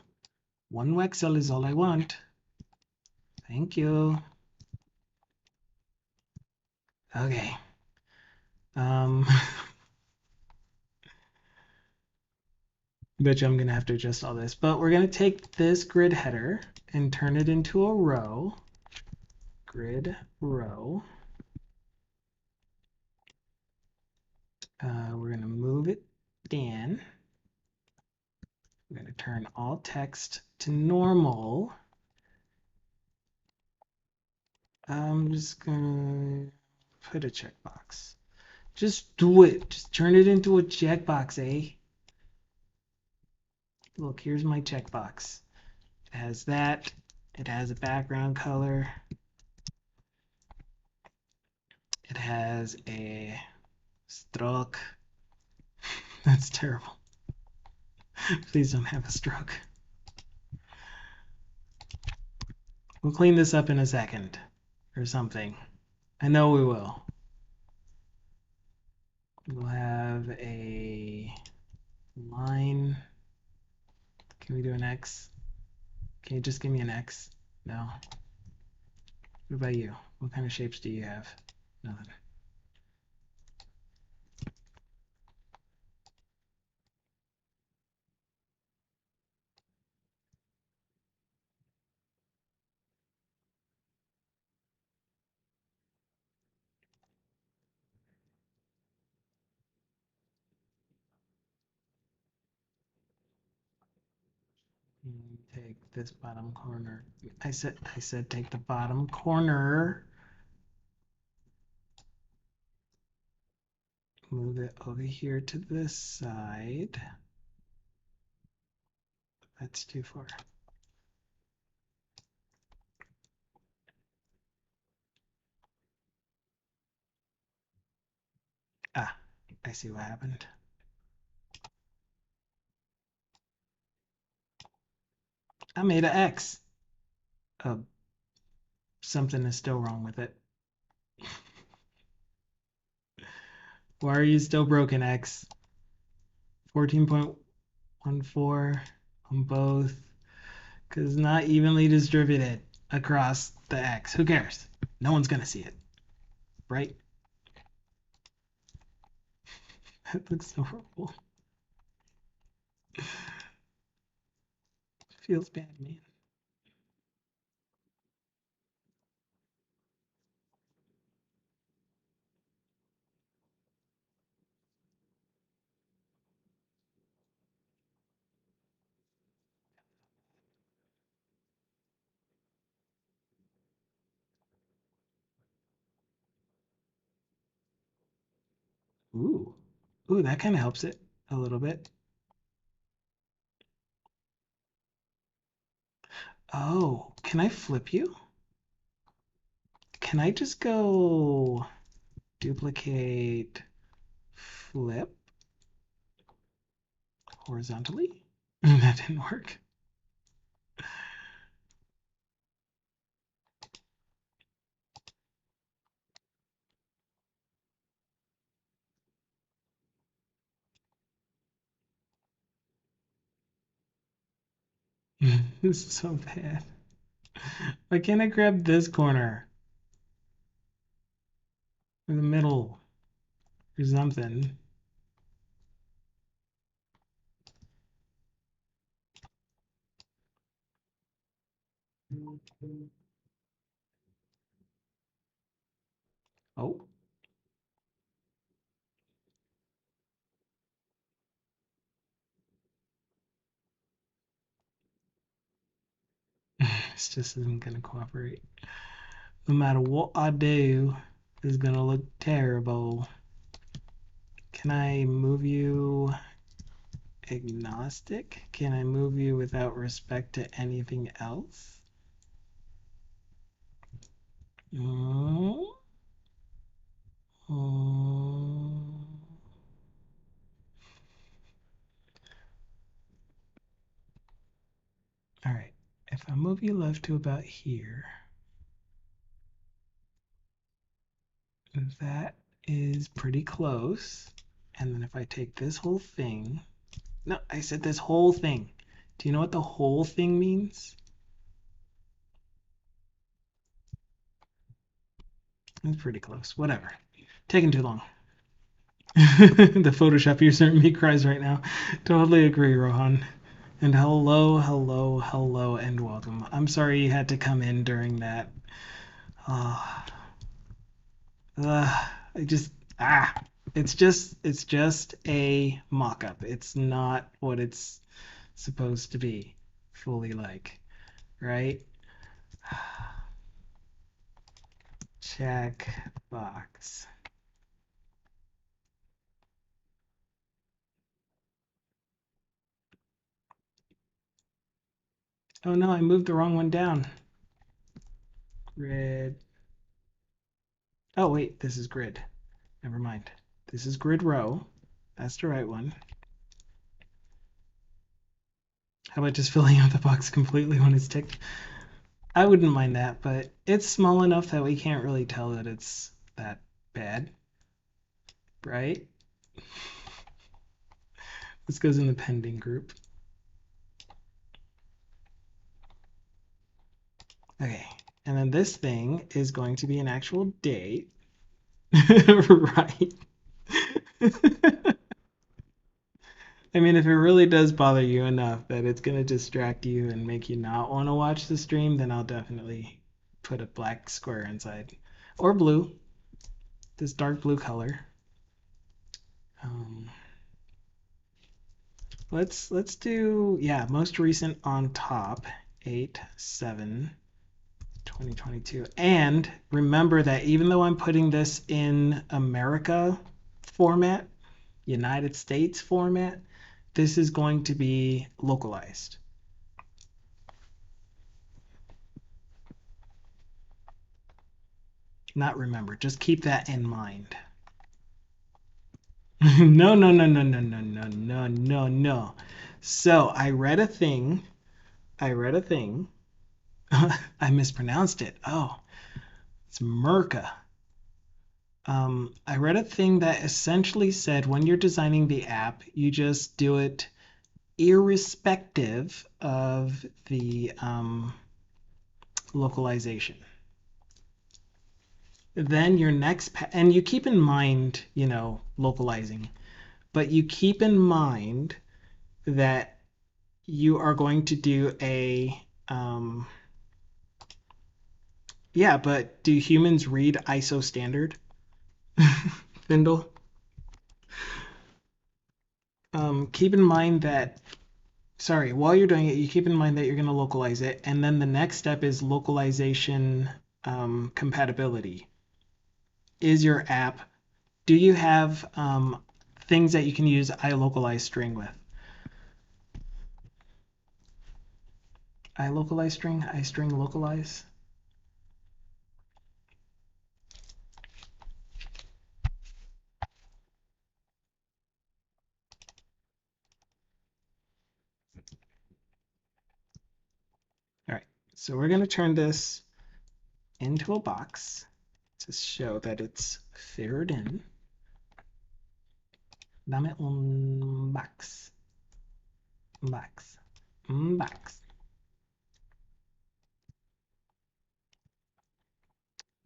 One Wexel is all I want. Thank you. Okay. Bet you I'm gonna have to adjust all this, but we're gonna take this grid header and turn it into a row. Grid row. We're gonna move it down. We're gonna turn all text to normal. I'm just gonna put a checkbox. Just do it. Just turn it into a checkbox, eh? Look, here's my checkbox. It has that. It has a background color. It has a stroke. That's terrible. Please don't have a stroke. We'll clean this up in a second or something. I know we will. We'll have a line. Can we do an X? Can you just give me an X? No. What about you? What kind of shapes do you have? Nothing. Take this bottom corner. I said take the bottom corner. Move it over here to this side. That's too far. Ah, I see what happened. I made an X. Something is still wrong with it. Why are you still broken, X? 14.14. on both because it's not evenly distributed across the X. Who cares? No one's gonna see it, right? That looks so horrible. Feels bad, man. Ooh. Ooh, that kind of helps it a little bit. Oh, can I flip you? Can I just go duplicate, flip horizontally? That didn't work. This is so bad. Why can't I grab this corner in the middle or something? Oh, this just isn't gonna cooperate. No matter what I do, it's gonna look terrible. Can I move you agnostic? Can I move you without respect to anything else? Mm. Mm. All right, if I move you left to about here, that is pretty close. And then if I take this whole thing, no, I said this whole thing. Do you know what the whole thing means? It's pretty close. Whatever. Taking too long. The Photoshop user in me cries right now. Totally agree, Rohan. And hello, hello, hello, and welcome. I'm sorry you had to come in during that. Uh, I just it's just a mock-up. It's not what it's supposed to be fully like, right? Check box. Oh no, I moved the wrong one down. Grid. Oh wait, this is grid. Never mind. This is grid row. That's the right one. How about just filling out the box completely when it's ticked? I wouldn't mind that, but it's small enough that we can't really tell that it's that bad, right? This goes in the pending group. Okay, and then this thing is going to be an actual date, right? I mean, if it really does bother you enough that it's going to distract you and make you not want to watch the stream, then I'll definitely put a black square inside. Or blue, this dark blue color. Um, let's do, yeah, most recent on top, 8/7/2022. And remember that even though I'm putting this in America format, United States format, this is going to be localized. Not remember, just keep that in mind. No, no, no, no, no, no, no, no, no, no. So I read a thing. I mispronounced it. Oh, it's Merca. I read a thing that essentially said when you're designing the app, you just do it irrespective of the localization. Then your next, and you keep in mind, localizing, but you keep in mind that you are going to do yeah, but do humans read ISO standard? Findle? Keep in mind that, sorry, while you're doing it, you keep in mind that you're going to localize it. And then the next step is localization compatibility. Is your app, do you have things that you can use iLocalize string with? iLocalize string, iString localize? All right, so we're going to turn this into a box to show that it's figured in. Dame un box. Box. Box.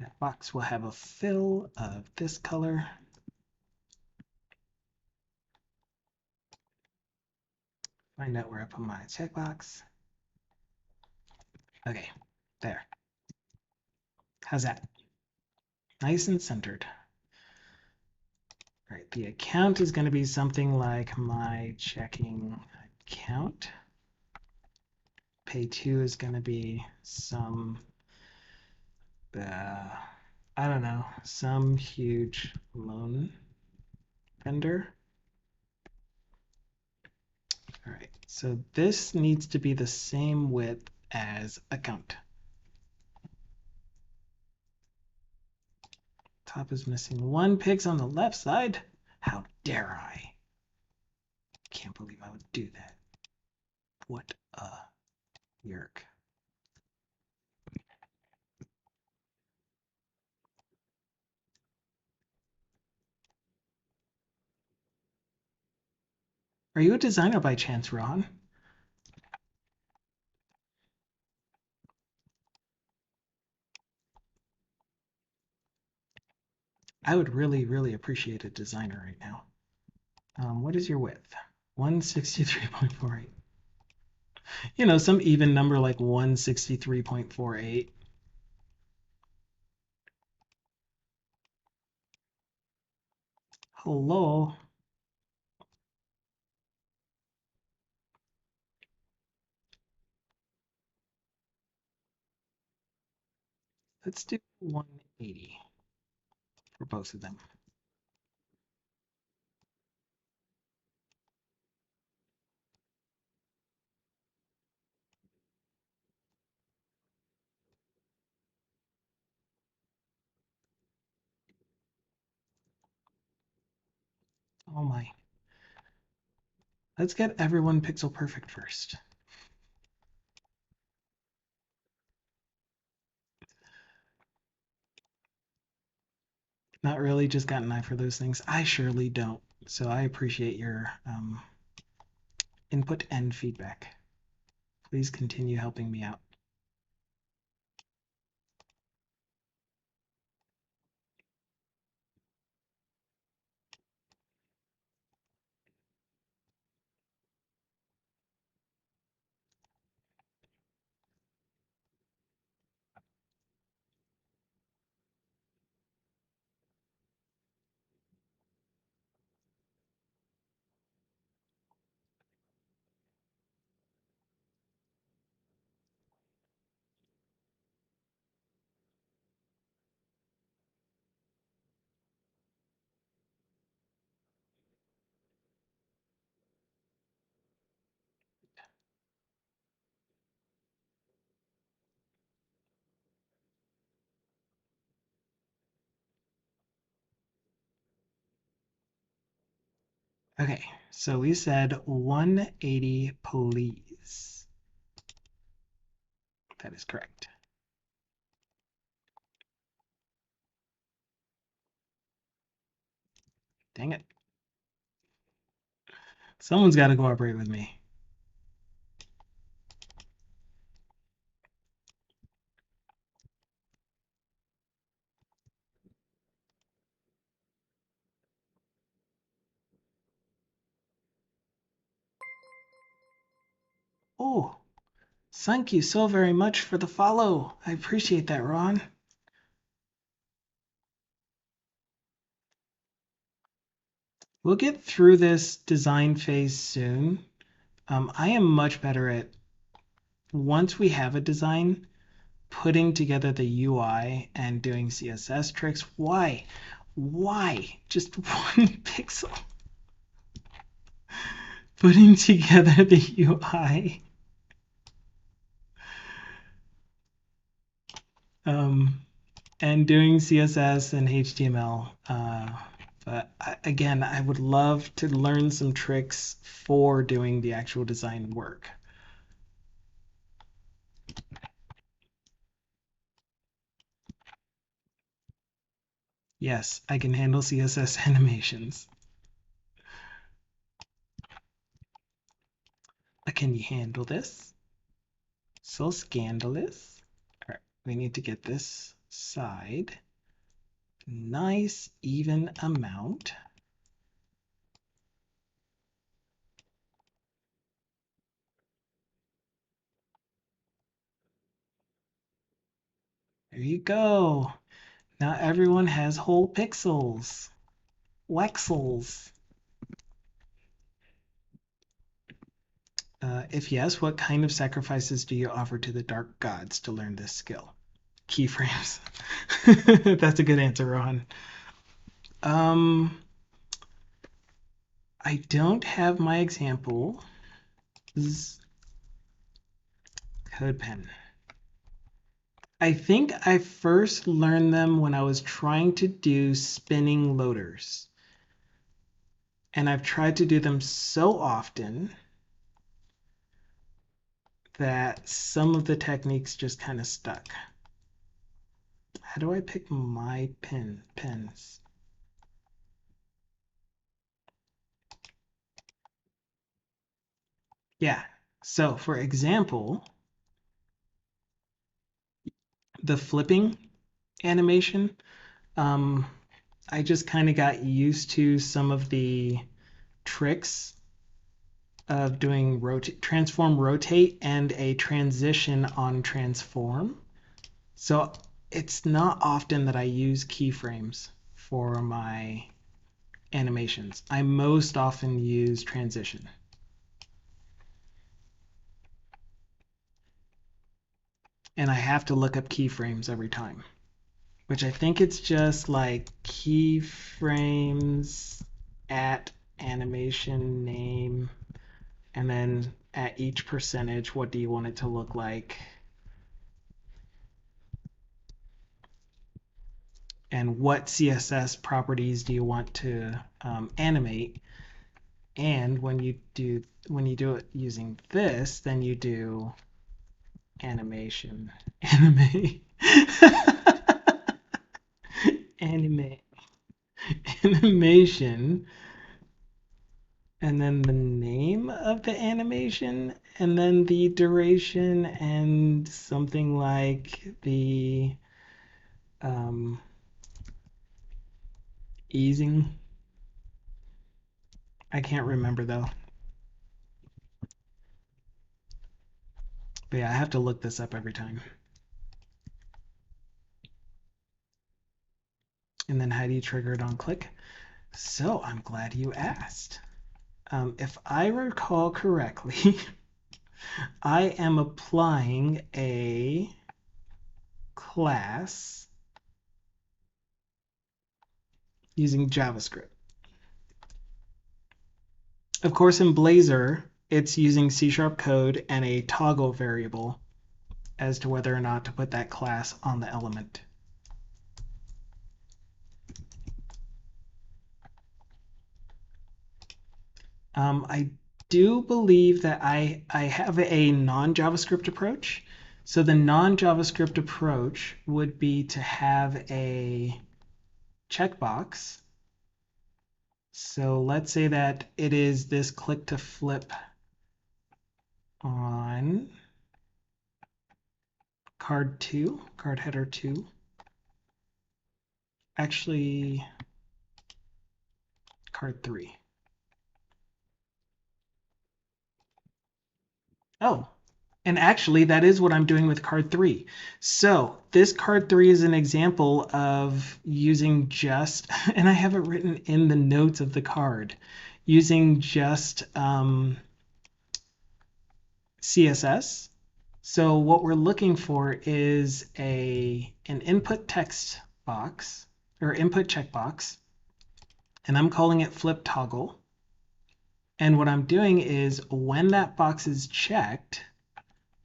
That box will have a fill of this color. Find out where I put my checkbox. Okay, there. How's that? Nice and centered. All right, the account is going to be something like my checking account. Pay to is going to be some, I don't know, some huge loan vendor. All right, so this needs to be the same width as account. Top is missing 1 pix on the left side. How dare I? Can't believe I would do that. What a yerk. Are you a designer by chance, Ron? I would really, really appreciate a designer right now. What is your width? 163.48. Some even number like 163.48. Hello. Let's do 180 for both of them. Oh my. Let's get everyone pixel perfect first. Not really, just got an eye for those things. I surely don't. So I appreciate your input and feedback. Please continue helping me out. Okay, so we said 180, please. That is correct. Dang it. Someone's got to cooperate with me. Oh, thank you so very much for the follow. I appreciate that, Ron. We'll get through this design phase soon. I am much better at, once we have a design, putting together the UI and doing CSS tricks. Why? Why? Just one pixel. Putting together the UI. And doing CSS and HTML. But again, I would love to learn some tricks for doing the actual design work. Yes, I can handle CSS animations. Can you handle this? So scandalous. All right, we need to get this side nice, even amount. There you go. Now everyone has whole pixels. Wexels. If yes, what kind of sacrifices do you offer to the dark gods to learn this skill? Keyframes. That's a good answer, Ron. I don't have my example. CodePen. I think I first learned them when I was trying to do spinning loaders. And I've tried to do them so often that some of the techniques just kind of stuck. How do I pick my pens? Yeah. So for example, the flipping animation, I just kind of got used to some of the tricks of doing transform rotate and a transition on transform. So it's not often that I use keyframes for my animations. I most often use transition. And I have to look up keyframes every time, which I think it's just like keyframes at animation name, and then at each percentage, what do you want it to look like? And what CSS properties do you want to animate? And when you do it using this, then you do animation, animate, animate, animation, and then the name of the animation, and then the duration, and something like the easing. I can't remember though. But yeah, I have to look this up every time. And then how do you trigger it on click? So I'm glad you asked. If I recall correctly, I am applying a class using JavaScript. Of course, in Blazor, it's using C# code and a toggle variable as to whether or not to put that class on the element. I do believe that I have a non-JavaScript approach. So the non-JavaScript approach would be to have a checkbox. So let's say that it is this click to flip on card 2, card header 2. Actually, card 3. Oh, and actually, that is what I'm doing with card 3. So this card 3 is an example of using just, and I have it written in the notes of the card, using just CSS. So what we're looking for is an input text box or input checkbox, and I'm calling it flip toggle. And what I'm doing is when that box is checked,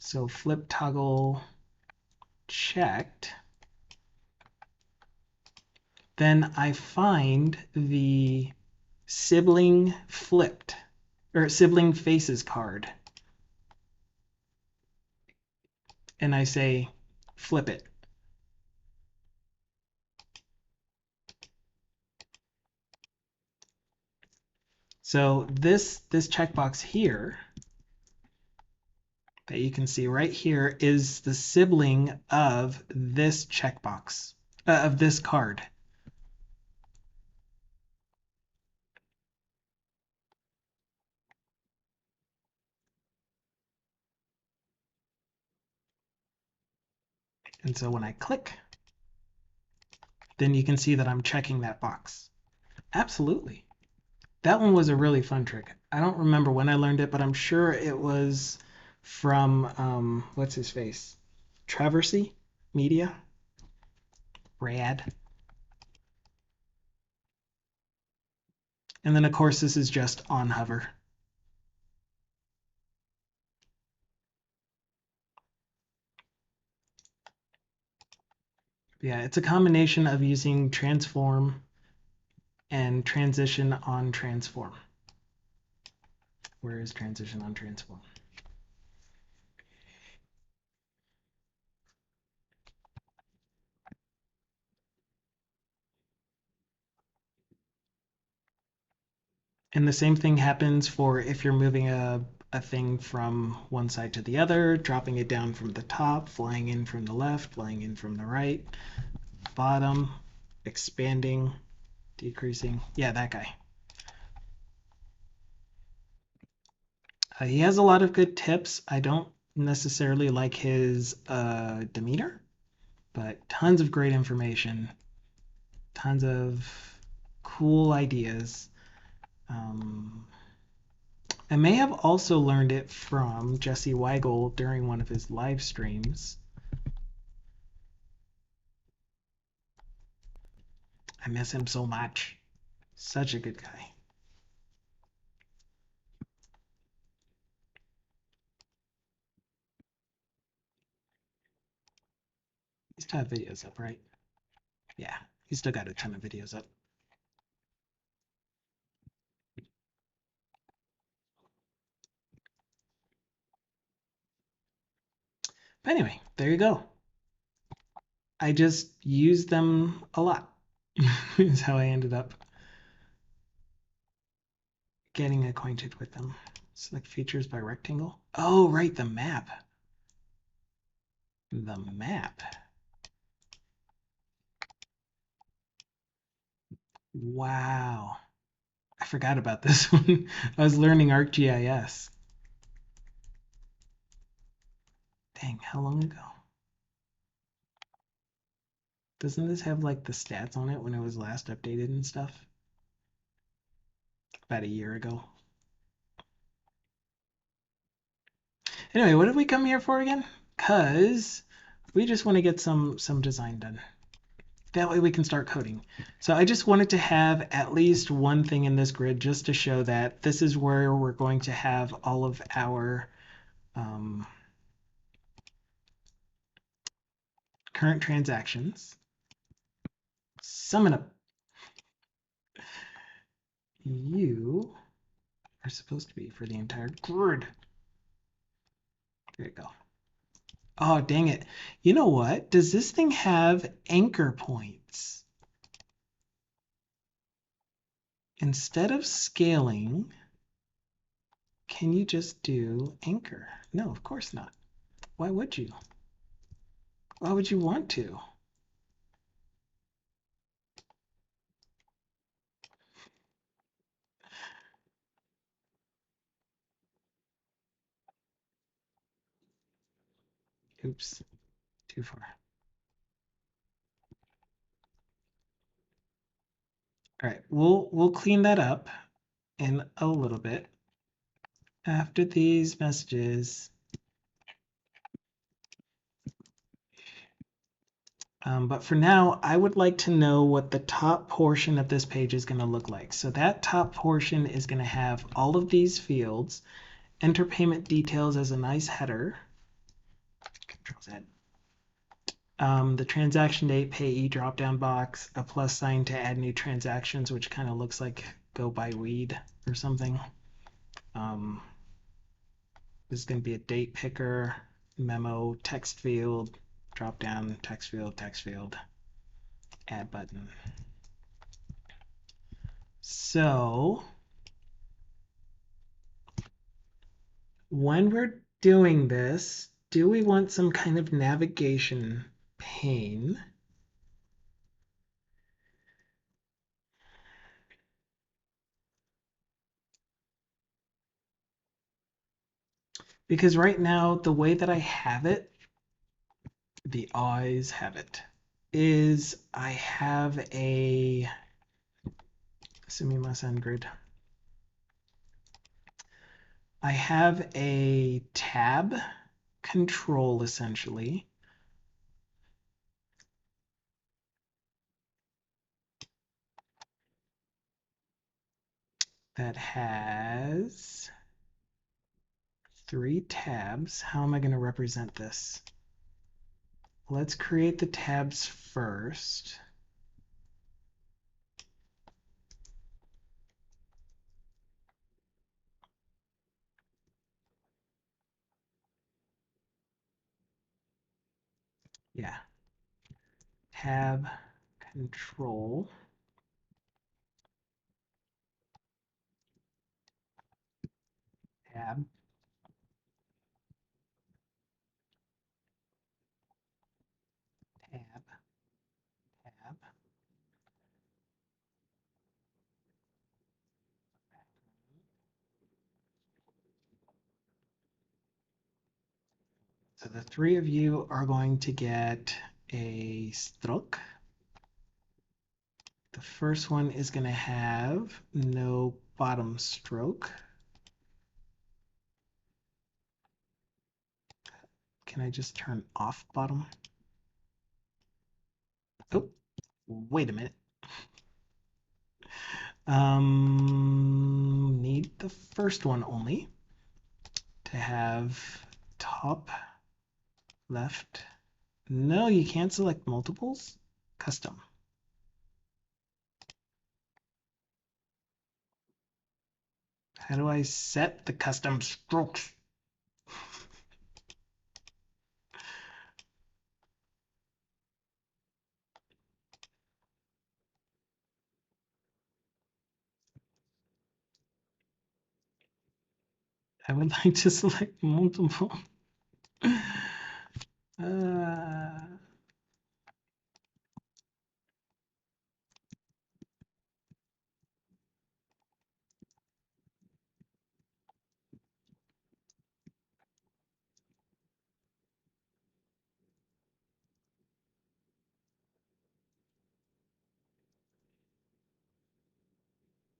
so flip toggle checked, then I find the sibling flipped or sibling faces card, and I say flip it. So this checkbox here that you can see right here is the sibling of this checkbox, of this card. And so when I click, then you can see that I'm checking that box. Absolutely. That one was a really fun trick. I don't remember when I learned it, but I'm sure it was from, what's his face? Traversy Media? Rad. And then, of course, this is just on hover. Yeah, it's a combination of using transform and transition on transform. Where is transition on transform? And the same thing happens for if you're moving a thing from one side to the other, dropping it down from the top, flying in from the left, flying in from the right, bottom, expanding, decreasing. Yeah, that guy. He has a lot of good tips. I don't necessarily like his demeanor, but tons of great information, tons of cool ideas. I may have also learned it from Jesse Weigel during one of his live streams. I miss him so much. Such a good guy. He still have videos up, right? Yeah, he's still got a ton of videos up. But anyway, there you go. I just used them a lot. Is how I ended up getting acquainted with them. Select features by rectangle. Oh, right, the map. The map. Wow. I forgot about this one. I was learning ArcGIS. Dang, how long ago? Doesn't this have like the stats on it when it was last updated and stuff? About a year ago. Anyway, what did we come here for again? Cause we just want to get some design done. That way we can start coding. So I just wanted to have at least one thing in this grid just to show that this is where we're going to have all of our current transactions. Summon up. You are supposed to be for the entire grid. There you go. Oh, dang it. You know what? Does this thing have anchor points? Instead of scaling, can you just do anchor? No, of course not. Why would you? Why would you want to? Oops, too far. All right, we'll clean that up in a little bit after these messages. But for now, I would like to know what the top portion of this page is going to look like. So that top portion is going to have all of these fields, enter payment details as a nice header. Control Z. The transaction date, payee drop-down box, a plus sign to add new transactions, which kind of looks like go by weed or something. This is going to be a date picker, memo, text field, drop-down, text field, add button. So when we're doing this, do we want some kind of navigation pane? Because right now, the way that I have it, the eyes have it, is I have a Sumimasen grid. I have a tab control essentially that has 3 tabs. How am I going to represent this? Let's create the tabs first. Yeah. Tab control. Tab. Tab. Tab. So the 3 of you are going to get a stroke. The first one is going to have no bottom stroke. Can I just turn off bottom? Oh, wait a minute. Need the first one only to have top left. No, you can't select multiples. Custom. How do I set the custom strokes? I would like to select multiple.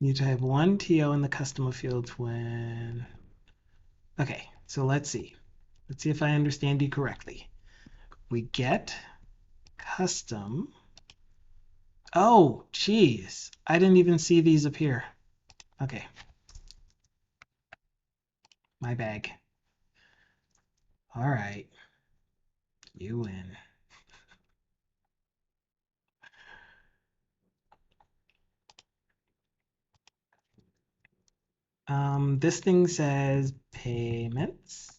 Need to have one TO in the custom fields when. Okay, so let's see. Let's see if I understand you correctly. We get custom. Oh, geez. I didn't even see these appear. Okay. My bag. All right. You win. This thing says payments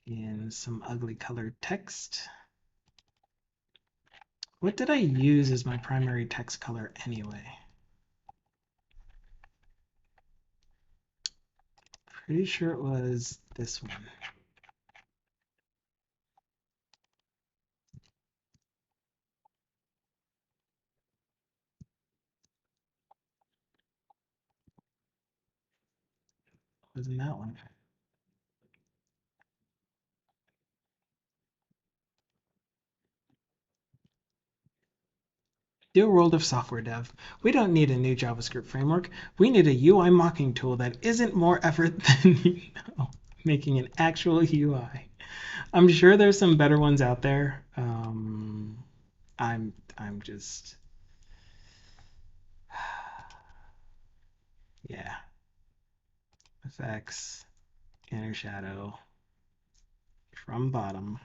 in some ugly colored text. What did I use as my primary text color anyway? Pretty sure it was this one. Wasn't that one? Dear world of software dev, we don't need a new JavaScript framework. We need a UI mocking tool that isn't more effort than making an actual UI. I'm sure there's some better ones out there. I'm just yeah. Effects, inner shadow, from bottom.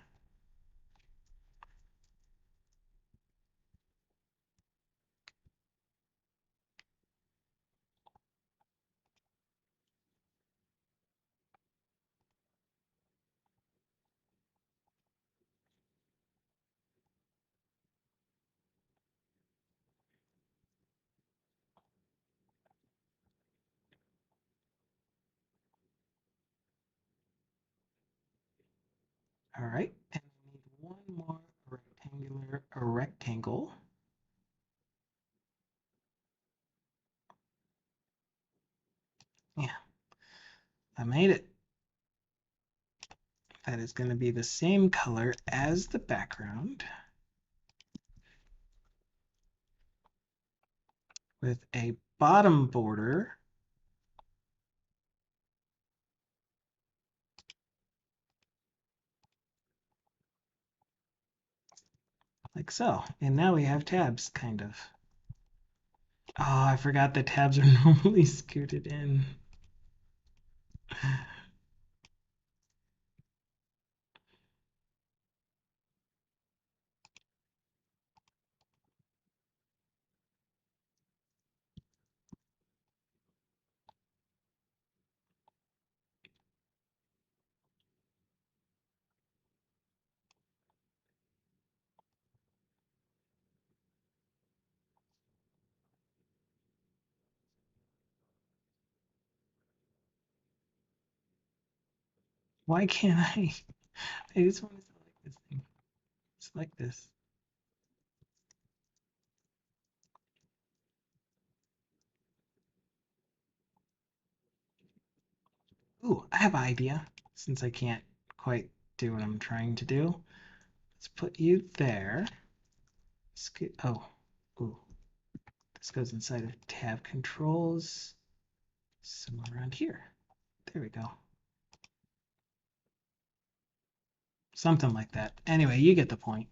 All right, and we need one more rectangle. Yeah, I made it. That is going to be the same color as the background with a bottom border like so. And now we have tabs, kind of. Oh, I forgot the tabs are normally scooted in. Why can't I? I just want to select this thing. Select this. Ooh, I have an idea. Since I can't quite do what I'm trying to do, let's put you there. Oh, ooh. This goes inside of tab controls. Somewhere around here. There we go. Something like that. Anyway, you get the point.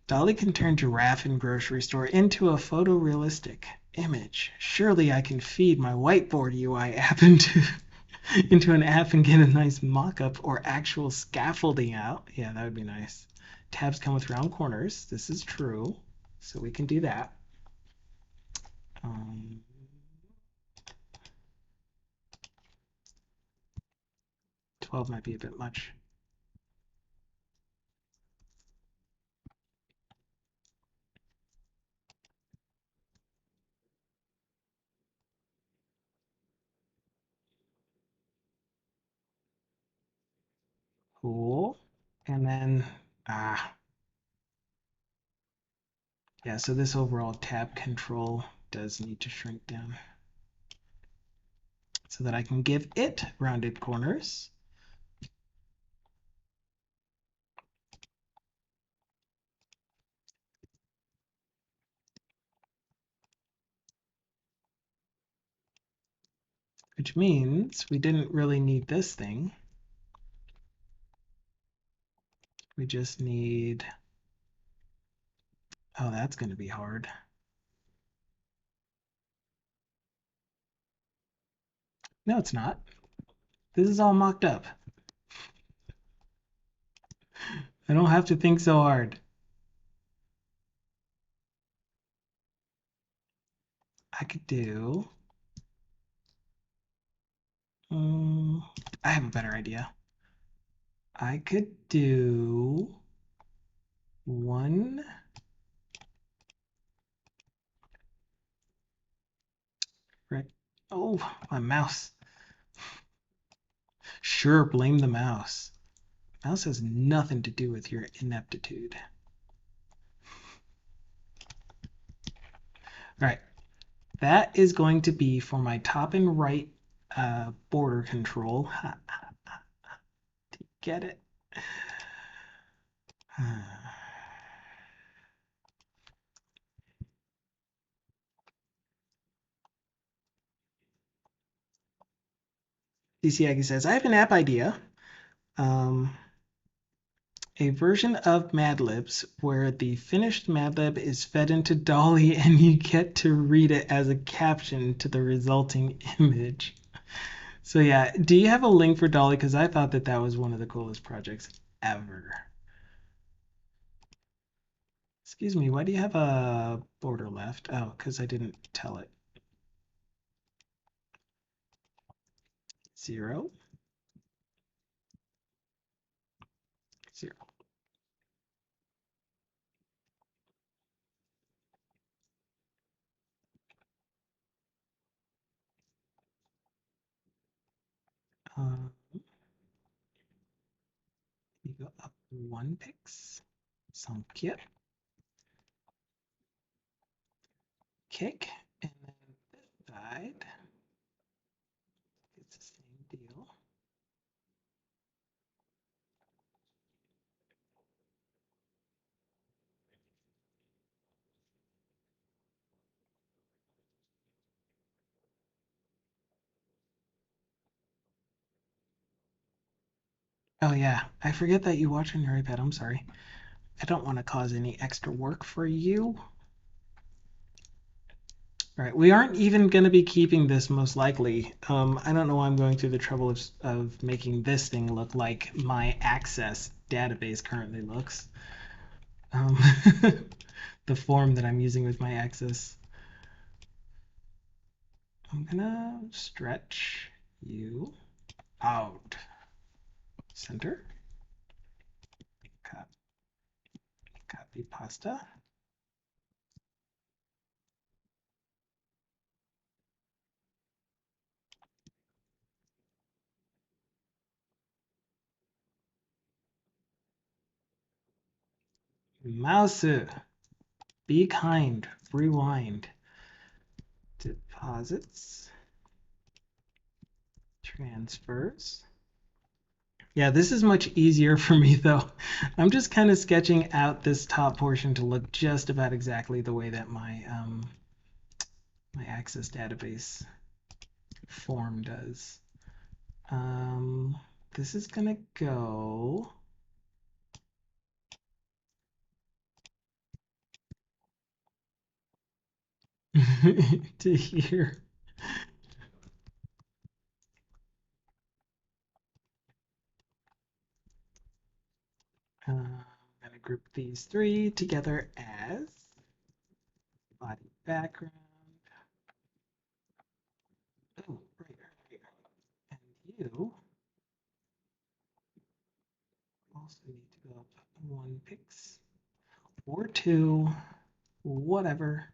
Dolly can turn giraffe in grocery store into a photorealistic image. Surely I can feed my whiteboard UI app into an app and get a nice mock-up or actual scaffolding out. Yeah, that would be nice. Tabs come with round corners. This is true. So we can do that. 12 might be a bit much. Cool. And then, yeah, so this overall tab control does need to shrink down so that I can give it rounded corners. Which means we didn't really need this thing. We just need, oh, that's going to be hard. No, it's not. This is all mocked up. I don't have to think so hard. I could do, I have a better idea. I could do one oh, my mouse. Sure, blame the mouse. Mouse has nothing to do with your ineptitude. All right, that is going to be for my top and right border control. Get it? DC Aggie says, I have an app idea. A version of Mad Libs where the finished Mad Lib is fed into Dolly and you get to read it as a caption to the resulting image. So yeah, do you have a link for Dolly? Because I thought that that was one of the coolest projects ever. Excuse me, why do you have a border left? Oh, because I didn't tell it. 0, 0. You go up 1 pix. Thank Kick, and then this side, it's the same deal. Oh yeah, I forget that you watch on your iPad. I'm sorry. I don't want to cause any extra work for you. All right, we aren't even going to be keeping this most likely. I don't know why I'm going through the trouble of making this thing look like my Access database currently looks. Um, the form that I'm using with my Access. I'm gonna stretch you out. Center. Copy pasta. Mouse. Be kind. Rewind. Deposits. Transfers. Yeah, this is much easier for me though. I'm just kind of sketching out this top portion to look just about exactly the way that my Access database form does. This is gonna go to here. I'm gonna group these 3 together as body background. Oh, right. And you also need to go up 1 pix or 2, whatever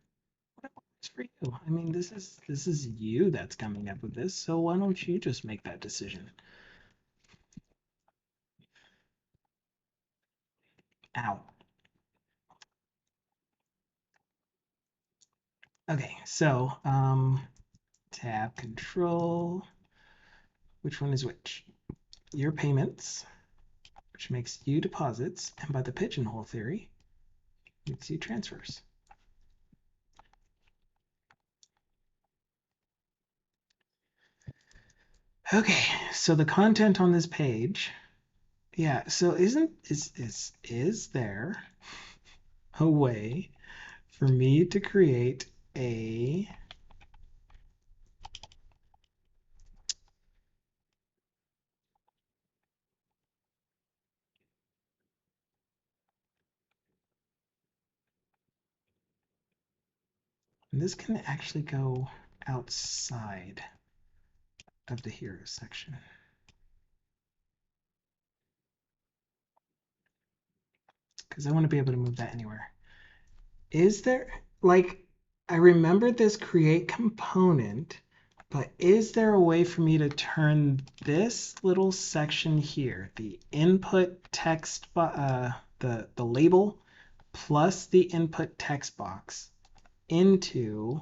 works for you. I mean, this is you that's coming up with this, so why don't you just make that decision? Ow. Okay, so tab control. Which one is which? Your payments, which makes you deposits, and by the pigeonhole theory, makes you transfers. Okay, so the content on this page, yeah. So is there a way for me to create a and this can actually go outside of the hero section. Because I want to be able to move that anywhere. Is there, like, I remember this create component, but is there a way for me to turn this little section here, the input text, the label plus the input text box, into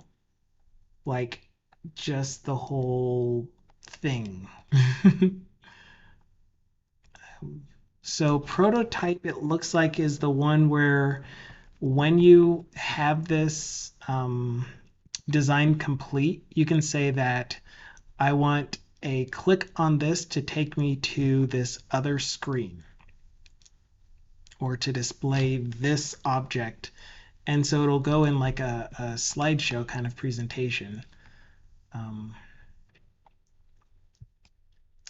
like just the whole thing? So prototype, it looks like, is the one where when you have this design complete, you can say that I want a click on this to take me to this other screen or to display this object. And so it'll go in like a slideshow kind of presentation.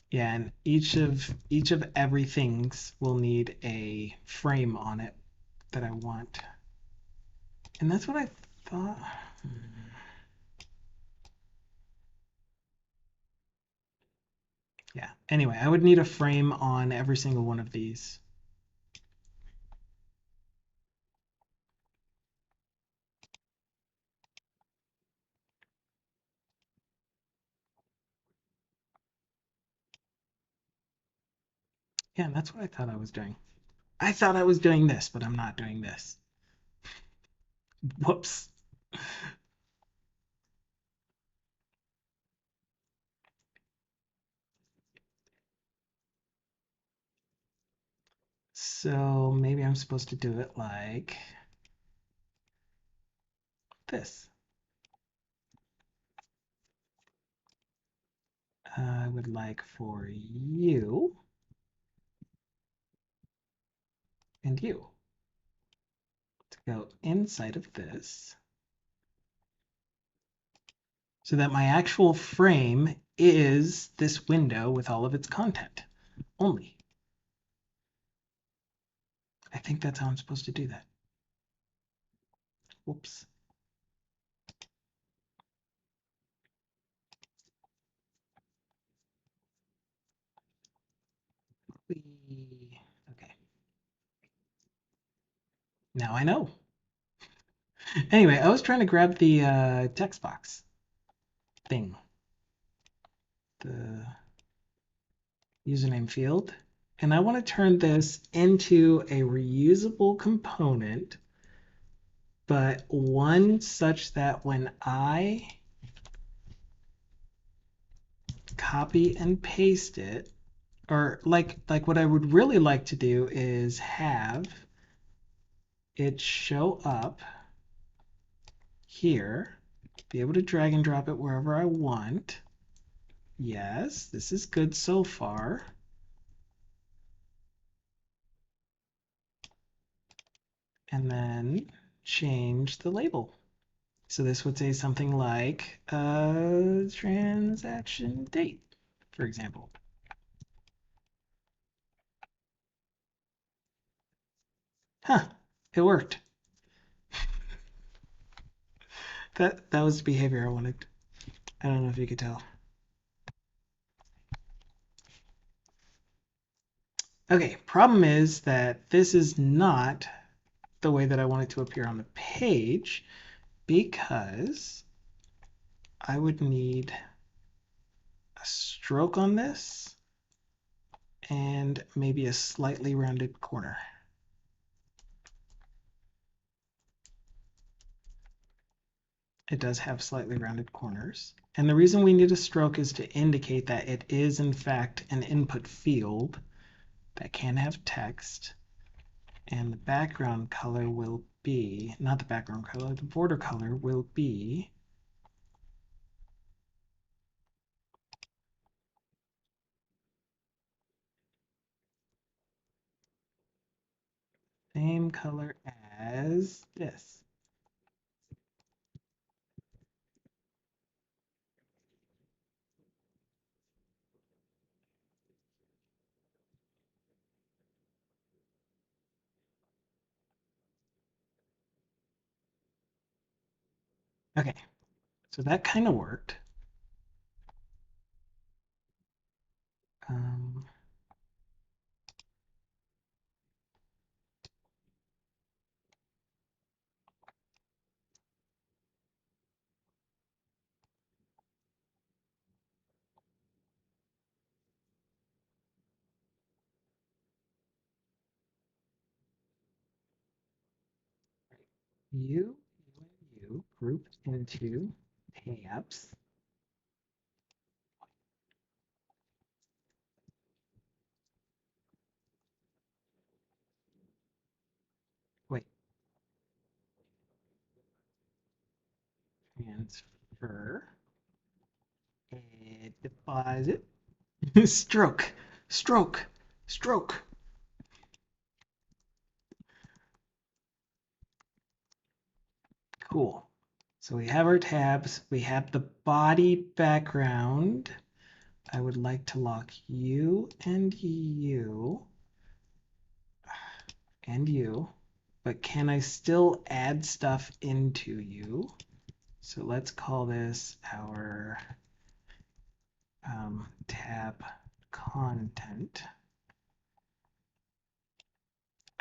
Yeah, and each of everythings will need a frame on it that I want. And that's what I thought. Yeah. Anyway, I would need a frame on every single one of these. Yeah, and that's what I thought I was doing. I thought I was doing this, but I'm not doing this. Whoops. So maybe I'm supposed to do it like this. I would like for you and you to go inside of this so that my actual frame is this window with all of its content only. I think that's how I'm supposed to do that. Whoops. Okay. Now I know. Anyway, I was trying to grab the text box thing, the username field, and I want to turn this into a reusable component, but one such that when I copy and paste it, or like what I would really like to do is have it show up here, be able to drag and drop it wherever I want. Yes, this is good so far. And then change the label. So this would say something like transaction date, for example. Huh, it worked. That was the behavior I wanted. I don't know if you could tell. Okay, problem is that this is not the way that I want it to appear on the page because I would need a stroke on this and maybe a slightly rounded corner. It does have slightly rounded corners. And the reason we need a stroke is to indicate that it is in fact an input field that can have text. And the background color will be, not the background color, the border color will be same color as this. Okay, so that kind of worked. Um, and you group into tabs. Wait, transfer It defies it. Stroke, stroke, stroke. Cool. So we have our tabs. We have the body background. I would like to lock you and you and you, but can I still add stuff into you? So let's call this our tab content.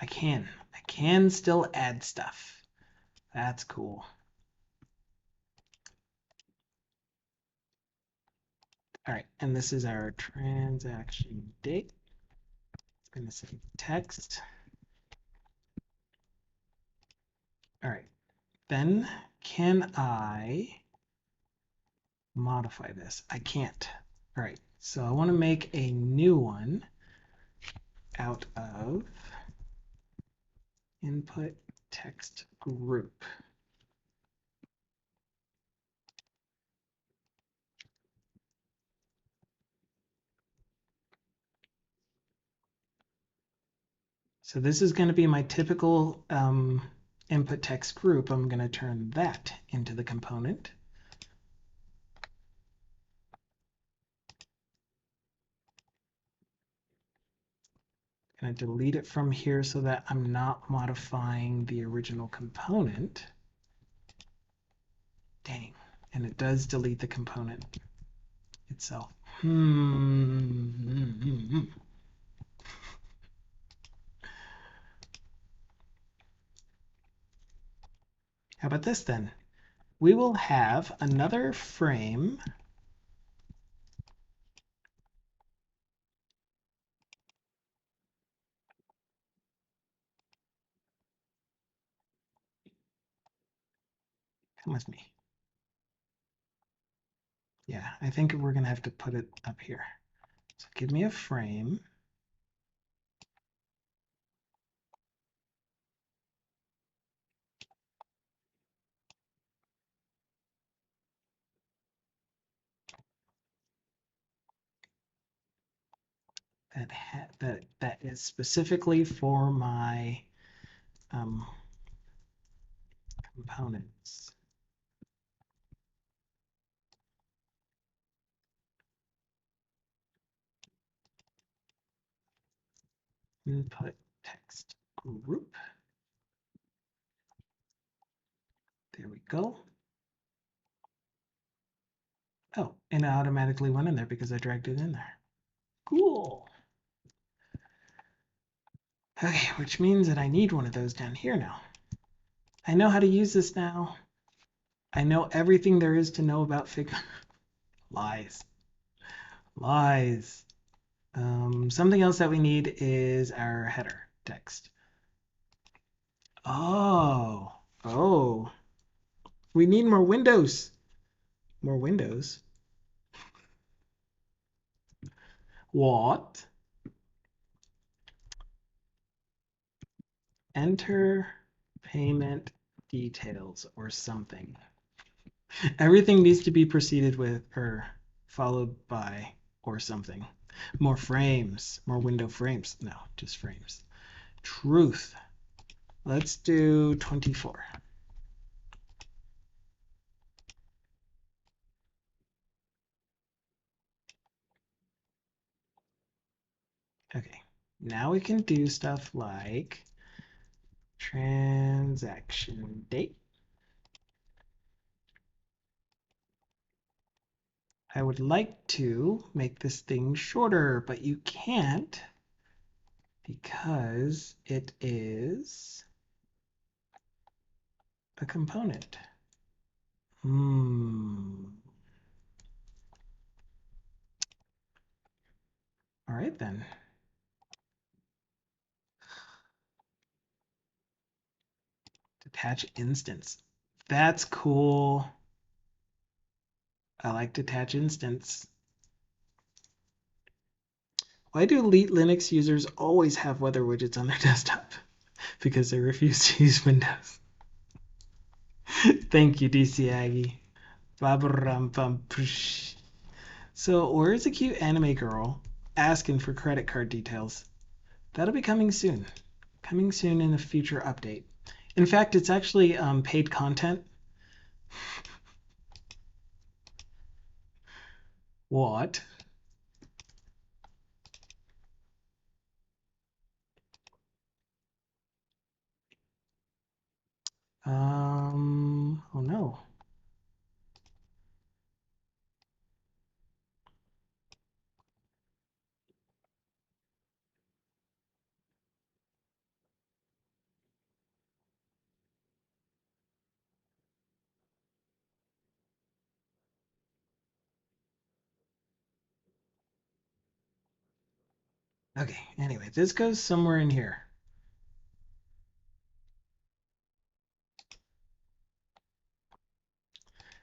I can still add stuff. That's cool. All right, and this is our transaction date. It's going to say text. All right, then can I modify this? I can't. All right, so I want to make a new one out of input text group. So this is going to be my typical input text group. I'm going to turn that into the component. I'm going to delete it from here so that I'm not modifying the original component. Dang, and it does delete the component itself. How about this then? We will have another frame come with me. Yeah, I think we're going to have to put it up here. So give me a frame. That is specifically for my components. Input text group. There we go. Oh, and it automatically went in there because I dragged it in there. Cool. Okay, which means that I need one of those down here now. I know how to use this now. I know everything there is to know about Figma. Lies. Lies. Something else that we need is our header text. Oh. We need more windows. More windows. What? Enter payment details or something. Everything needs to be preceded with or followed by or something. More frames, more window frames. No, just frames. Truth. Let's do 24. Okay, now we can do stuff like transaction date. I would like to make this thing shorter, but you can't because it is a component. All right then. Detach instance. That's cool. I like detach instance. Why do elite Linux users always have weather widgets on their desktop? Because they refuse to use Windows. Thank you, DC Aggie. So So where's a cute anime girl asking for credit card details? That'll be coming soon. Coming soon in a future update. In fact, it's actually paid content. What? Oh no. Okay, anyway, this goes somewhere in here.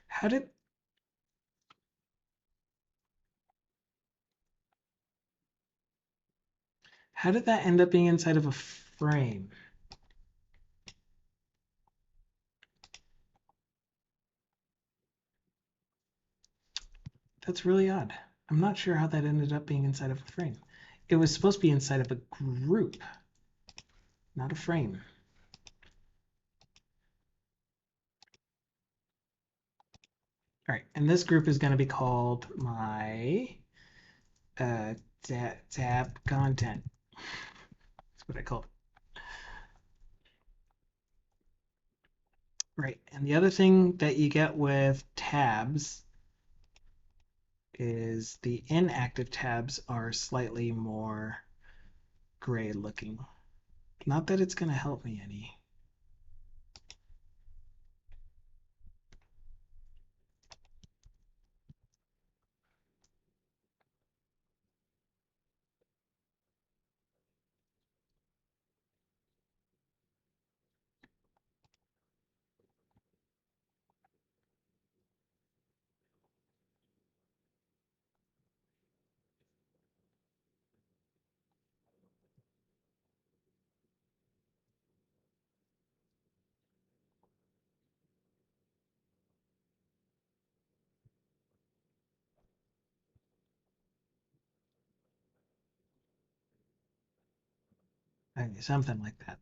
How did that end up being inside of a frame? That's really odd. I'm not sure how that ended up being inside of a frame. It was supposed to be inside of a group, not a frame. All right, and this group is going to be called my tab content. That's what I call it. Right, and the other thing that you get with tabs is the inactive tabs are slightly more gray looking. Not that it's going to help me any. Okay, something like that.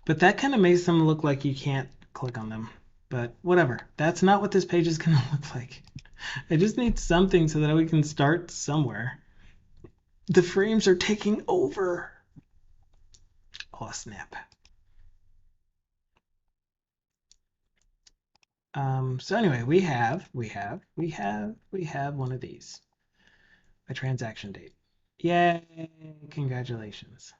But that kind of makes them look like you can't click on them. But whatever. That's not what this page is going to look like. I just need something so that we can start somewhere. The frames are taking over. Oh, snap. So anyway, we have one of these. A transaction date. Yay, congratulations.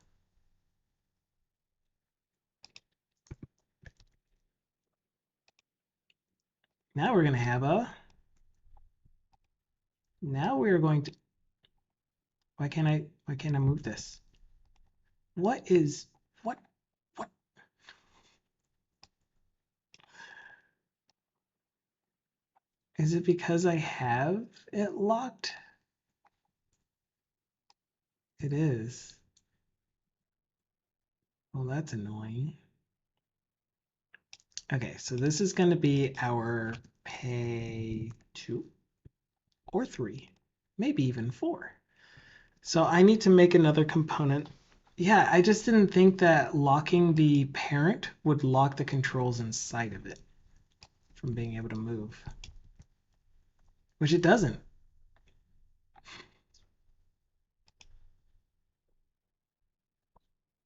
Now we're going to have now we're going to, why can't I move this? What? Is it because I have it locked? It is. Well, that's annoying. Okay, so this is going to be our pay 2 or 3, maybe even 4. So I need to make another component. Yeah, I just didn't think that locking the parent would lock the controls inside of it from being able to move, which it doesn't.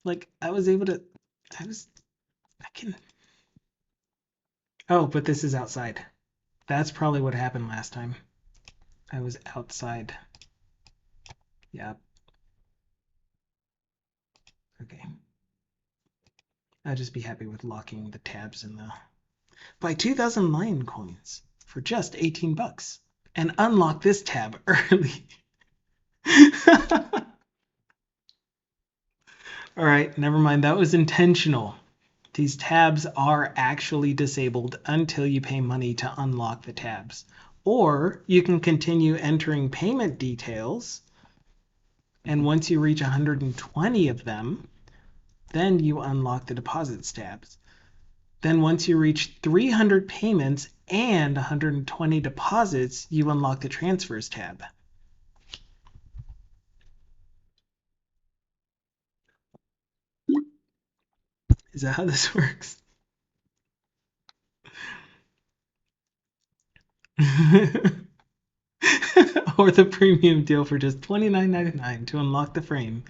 Like I was able to, I can. Oh, but this is outside. That's probably what happened last time. I was outside. Yeah. Okay. I'd just be happy with locking the tabs in the. Buy 2,000 lion coins for just 18 bucks and unlock this tab early. All right, never mind. That was intentional. These tabs are actually disabled until you pay money to unlock the tabs. Or you can continue entering payment details, and once you reach 120 of them, then you unlock the deposits tabs. Then once you reach 300 payments and 120 deposits, you unlock the transfers tab. Is that how this works? Or the premium deal for just $29.99 to unlock the frame.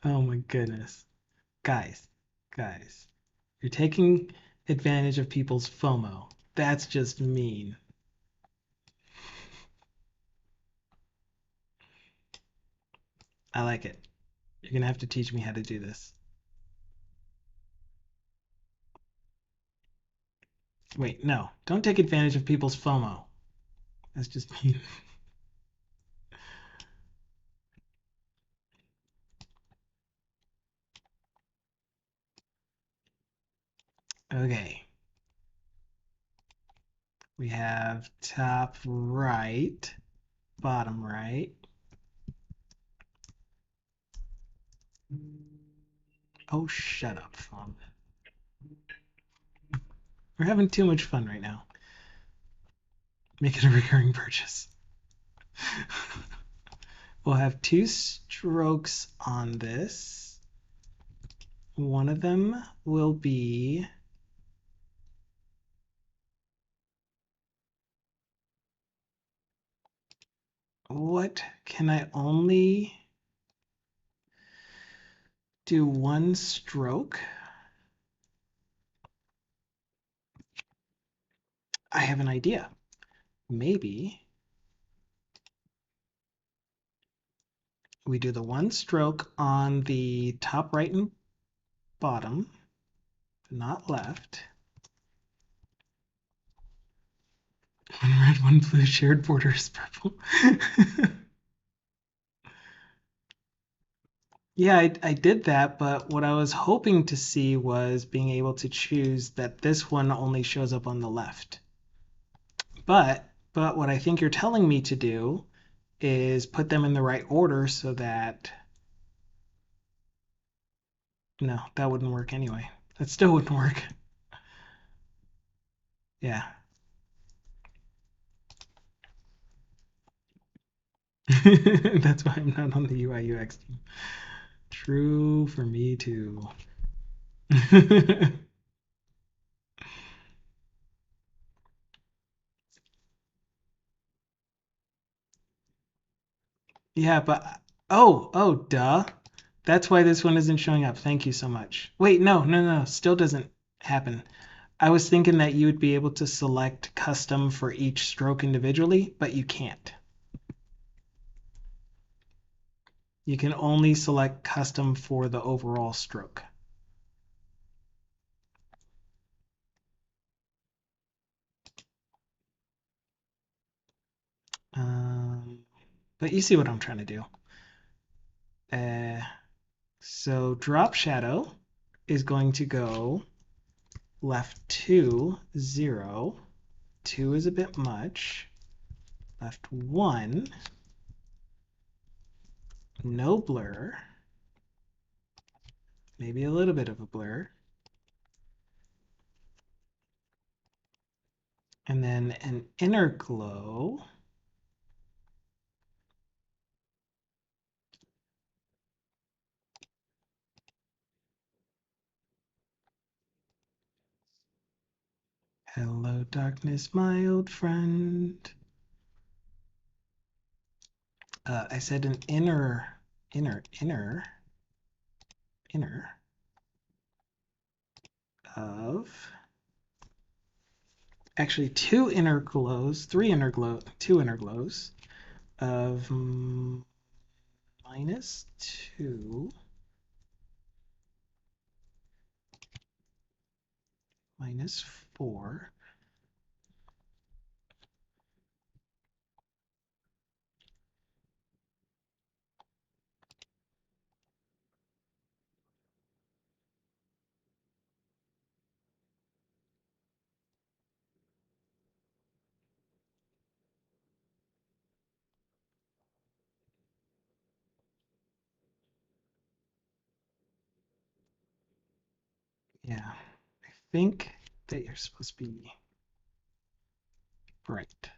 Oh my goodness. Guys, guys, you're taking advantage of people's FOMO. That's just mean. I like it. You're gonna have to teach me how to do this. Wait, no. Don't take advantage of people's FOMO. That's just mean. Okay. We have top right, bottom right. Oh, shut up, phone. We're having too much fun right now. Make it a recurring purchase. We'll have 2 strokes on this. One of them will be what can I only do 1 stroke? I have an idea. Maybe we do the 1 stroke on the top right and bottom, not left. 1 red, 1 blue, shared border is purple. Yeah, I did that, but what I was hoping to see was being able to choose that this one only shows up on the left. But what I think you're telling me to do is put them in the right order so that no, that wouldn't work anyway. That still wouldn't work. Yeah. That's why I'm not on the UI UX team. True for me too. Yeah, but oh, duh. That's why this one isn't showing up. Thank you so much. Wait, no. Still doesn't happen. I was thinking that you would be able to select custom for each stroke individually, but you can't. You can only select custom for the overall stroke. But you see what I'm trying to do. So drop shadow is going to go left 2, 0. 2 is a bit much. Left 1, no blur. Maybe a little bit of a blur. And then an inner glow. Hello, darkness, my old friend. I said an inner of actually 2 inner glows, 3 inner glow, 2 inner glows of -2, -4. Yeah, I think that you're supposed to be bright.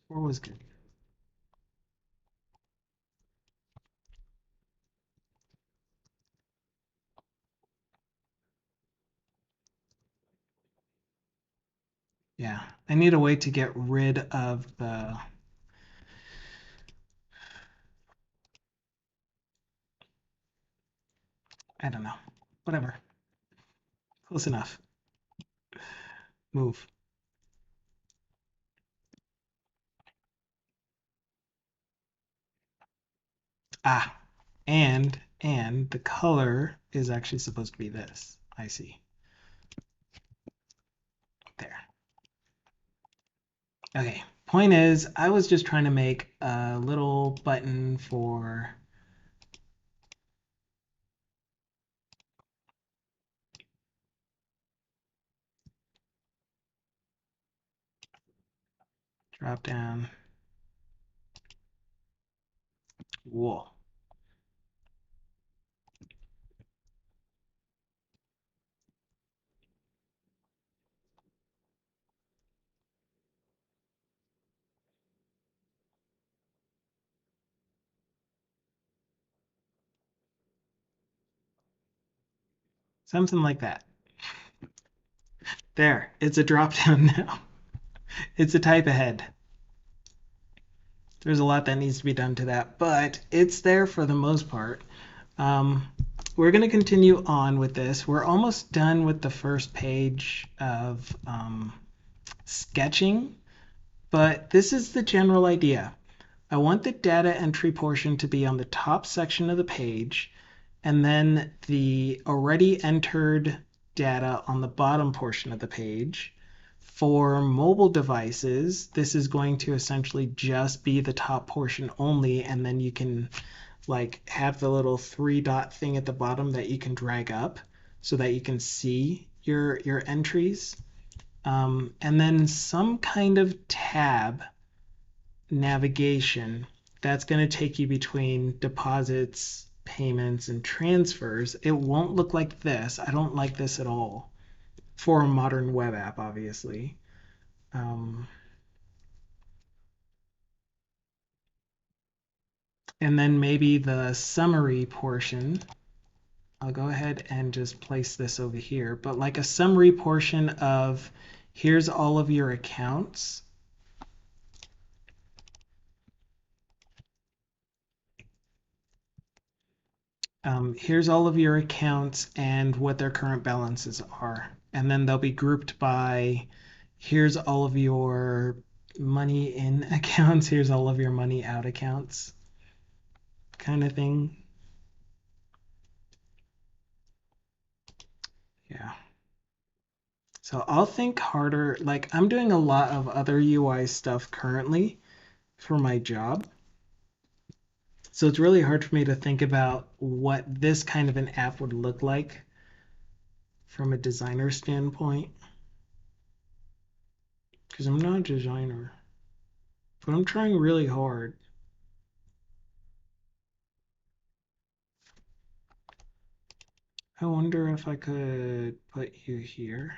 4 was good. Yeah, I need a way to get rid of the... I don't know. Whatever. Close enough. Move. Ah, and the color is actually supposed to be this. I see. There. Okay. Point is, I was just trying to make a little button for... drop down. Whoa. Something like that. There. It's a drop down now. It's a type ahead. There's a lot that needs to be done to that, but it's there for the most part. We're going to continue on with this. We're almost done with the first page of sketching, but this is the general idea. I want the data entry portion to be on the top section of the page, and then the already entered data on the bottom portion of the page. For mobile devices, this is going to essentially just be the top portion only, and then you can like have the little 3-dot thing at the bottom that you can drag up so that you can see your entries. And then some kind of tab navigation that's going to take you between deposits, payments, and transfers. It won't look like this. I don't like this at all for a modern web app, obviously. And then maybe the summary portion. I'll go ahead and just place this over here, but like a summary portion of here's all of your accounts. Here's all of your accounts and what their current balances are. And then they'll be grouped by here's all of your money in accounts, here's all of your money out accounts, kind of thing. Yeah. So I'll think harder. Like I'm doing a lot of other UI stuff currently for my job. So it's really hard for me to think about what this kind of an app would look like from a designer standpoint. Because I'm not a designer. But I'm trying really hard. I wonder if I could put you here.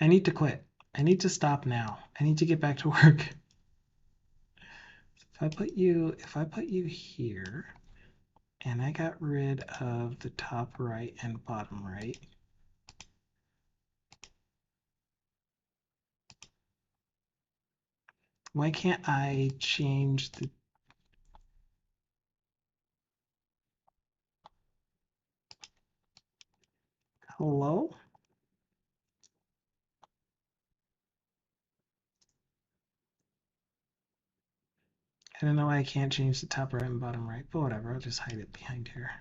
I need to quit. I need to stop now. I need to get back to work. If I put you here, and I got rid of the top right and bottom right, why can't I change the... Hello? I don't know why I can't change the top right and bottom right, but whatever, I'll just hide it behind here.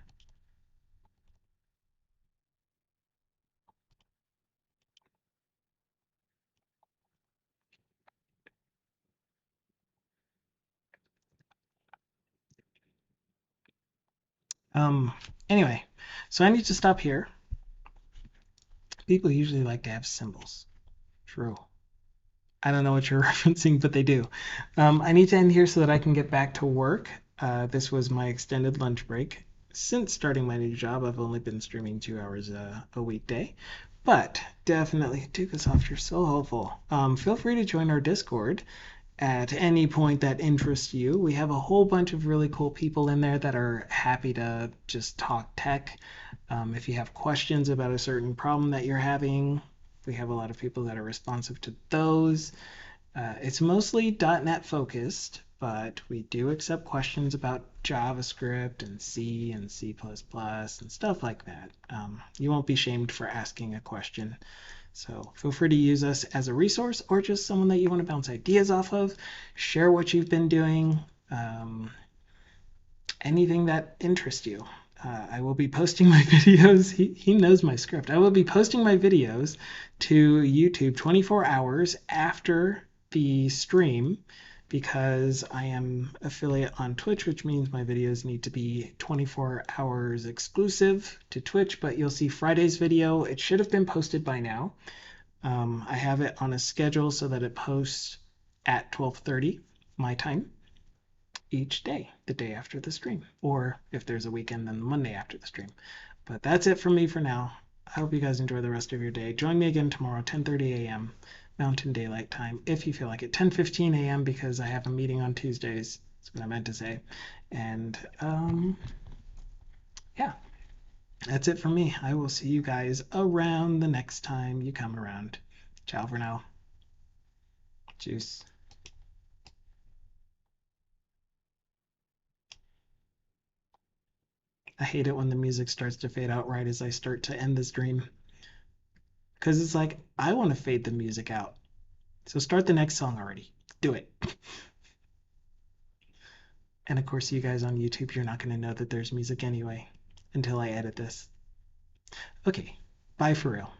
Anyway, so I need to stop here. People usually like to have symbols. True. I don't know what you're referencing, but they do. I need to end here so that I can get back to work. This was my extended lunch break. Since starting my new job, I've only been streaming 2 hours a weekday, But definitely, Dukasoft, you're so helpful. Feel free to join our Discord at any point that interests you. We have a whole bunch of really cool people in there that are happy to just talk tech. If you have questions about a certain problem that you're having, we have a lot of people that are responsive to those. It's mostly .NET focused, but we do accept questions about JavaScript and C and C++ and stuff like that. You won't be shamed for asking a question. So feel free to use us as a resource or just someone that you want to bounce ideas off of. Share what you've been doing, anything that interests you. I will be posting my videos. He knows my script. I will be posting my videos to YouTube 24 hours after the stream because I am affiliate on Twitch, which means my videos need to be 24 hours exclusive to Twitch. But you'll see Friday's video. It should have been posted by now. I have it on a schedule so that it posts at 12:30 my time each day, the day after the stream, or if there's a weekend, then the Monday after the stream. But that's it from me for now. I hope you guys enjoy the rest of your day. Join me again tomorrow, 10:30 a.m. Mountain Daylight Time, if you feel like it. 10:15 a.m. because I have a meeting on Tuesdays. That's what I meant to say. And yeah, that's it from me. I will see you guys around the next time you come around. Ciao for now. Juice. I hate it when the music starts to fade out right as I start to end the stream. Because it's like, I want to fade the music out. So start the next song already. Do it. And of course, you guys on YouTube, you're not going to know that there's music anyway until I edit this. Okay, bye for real.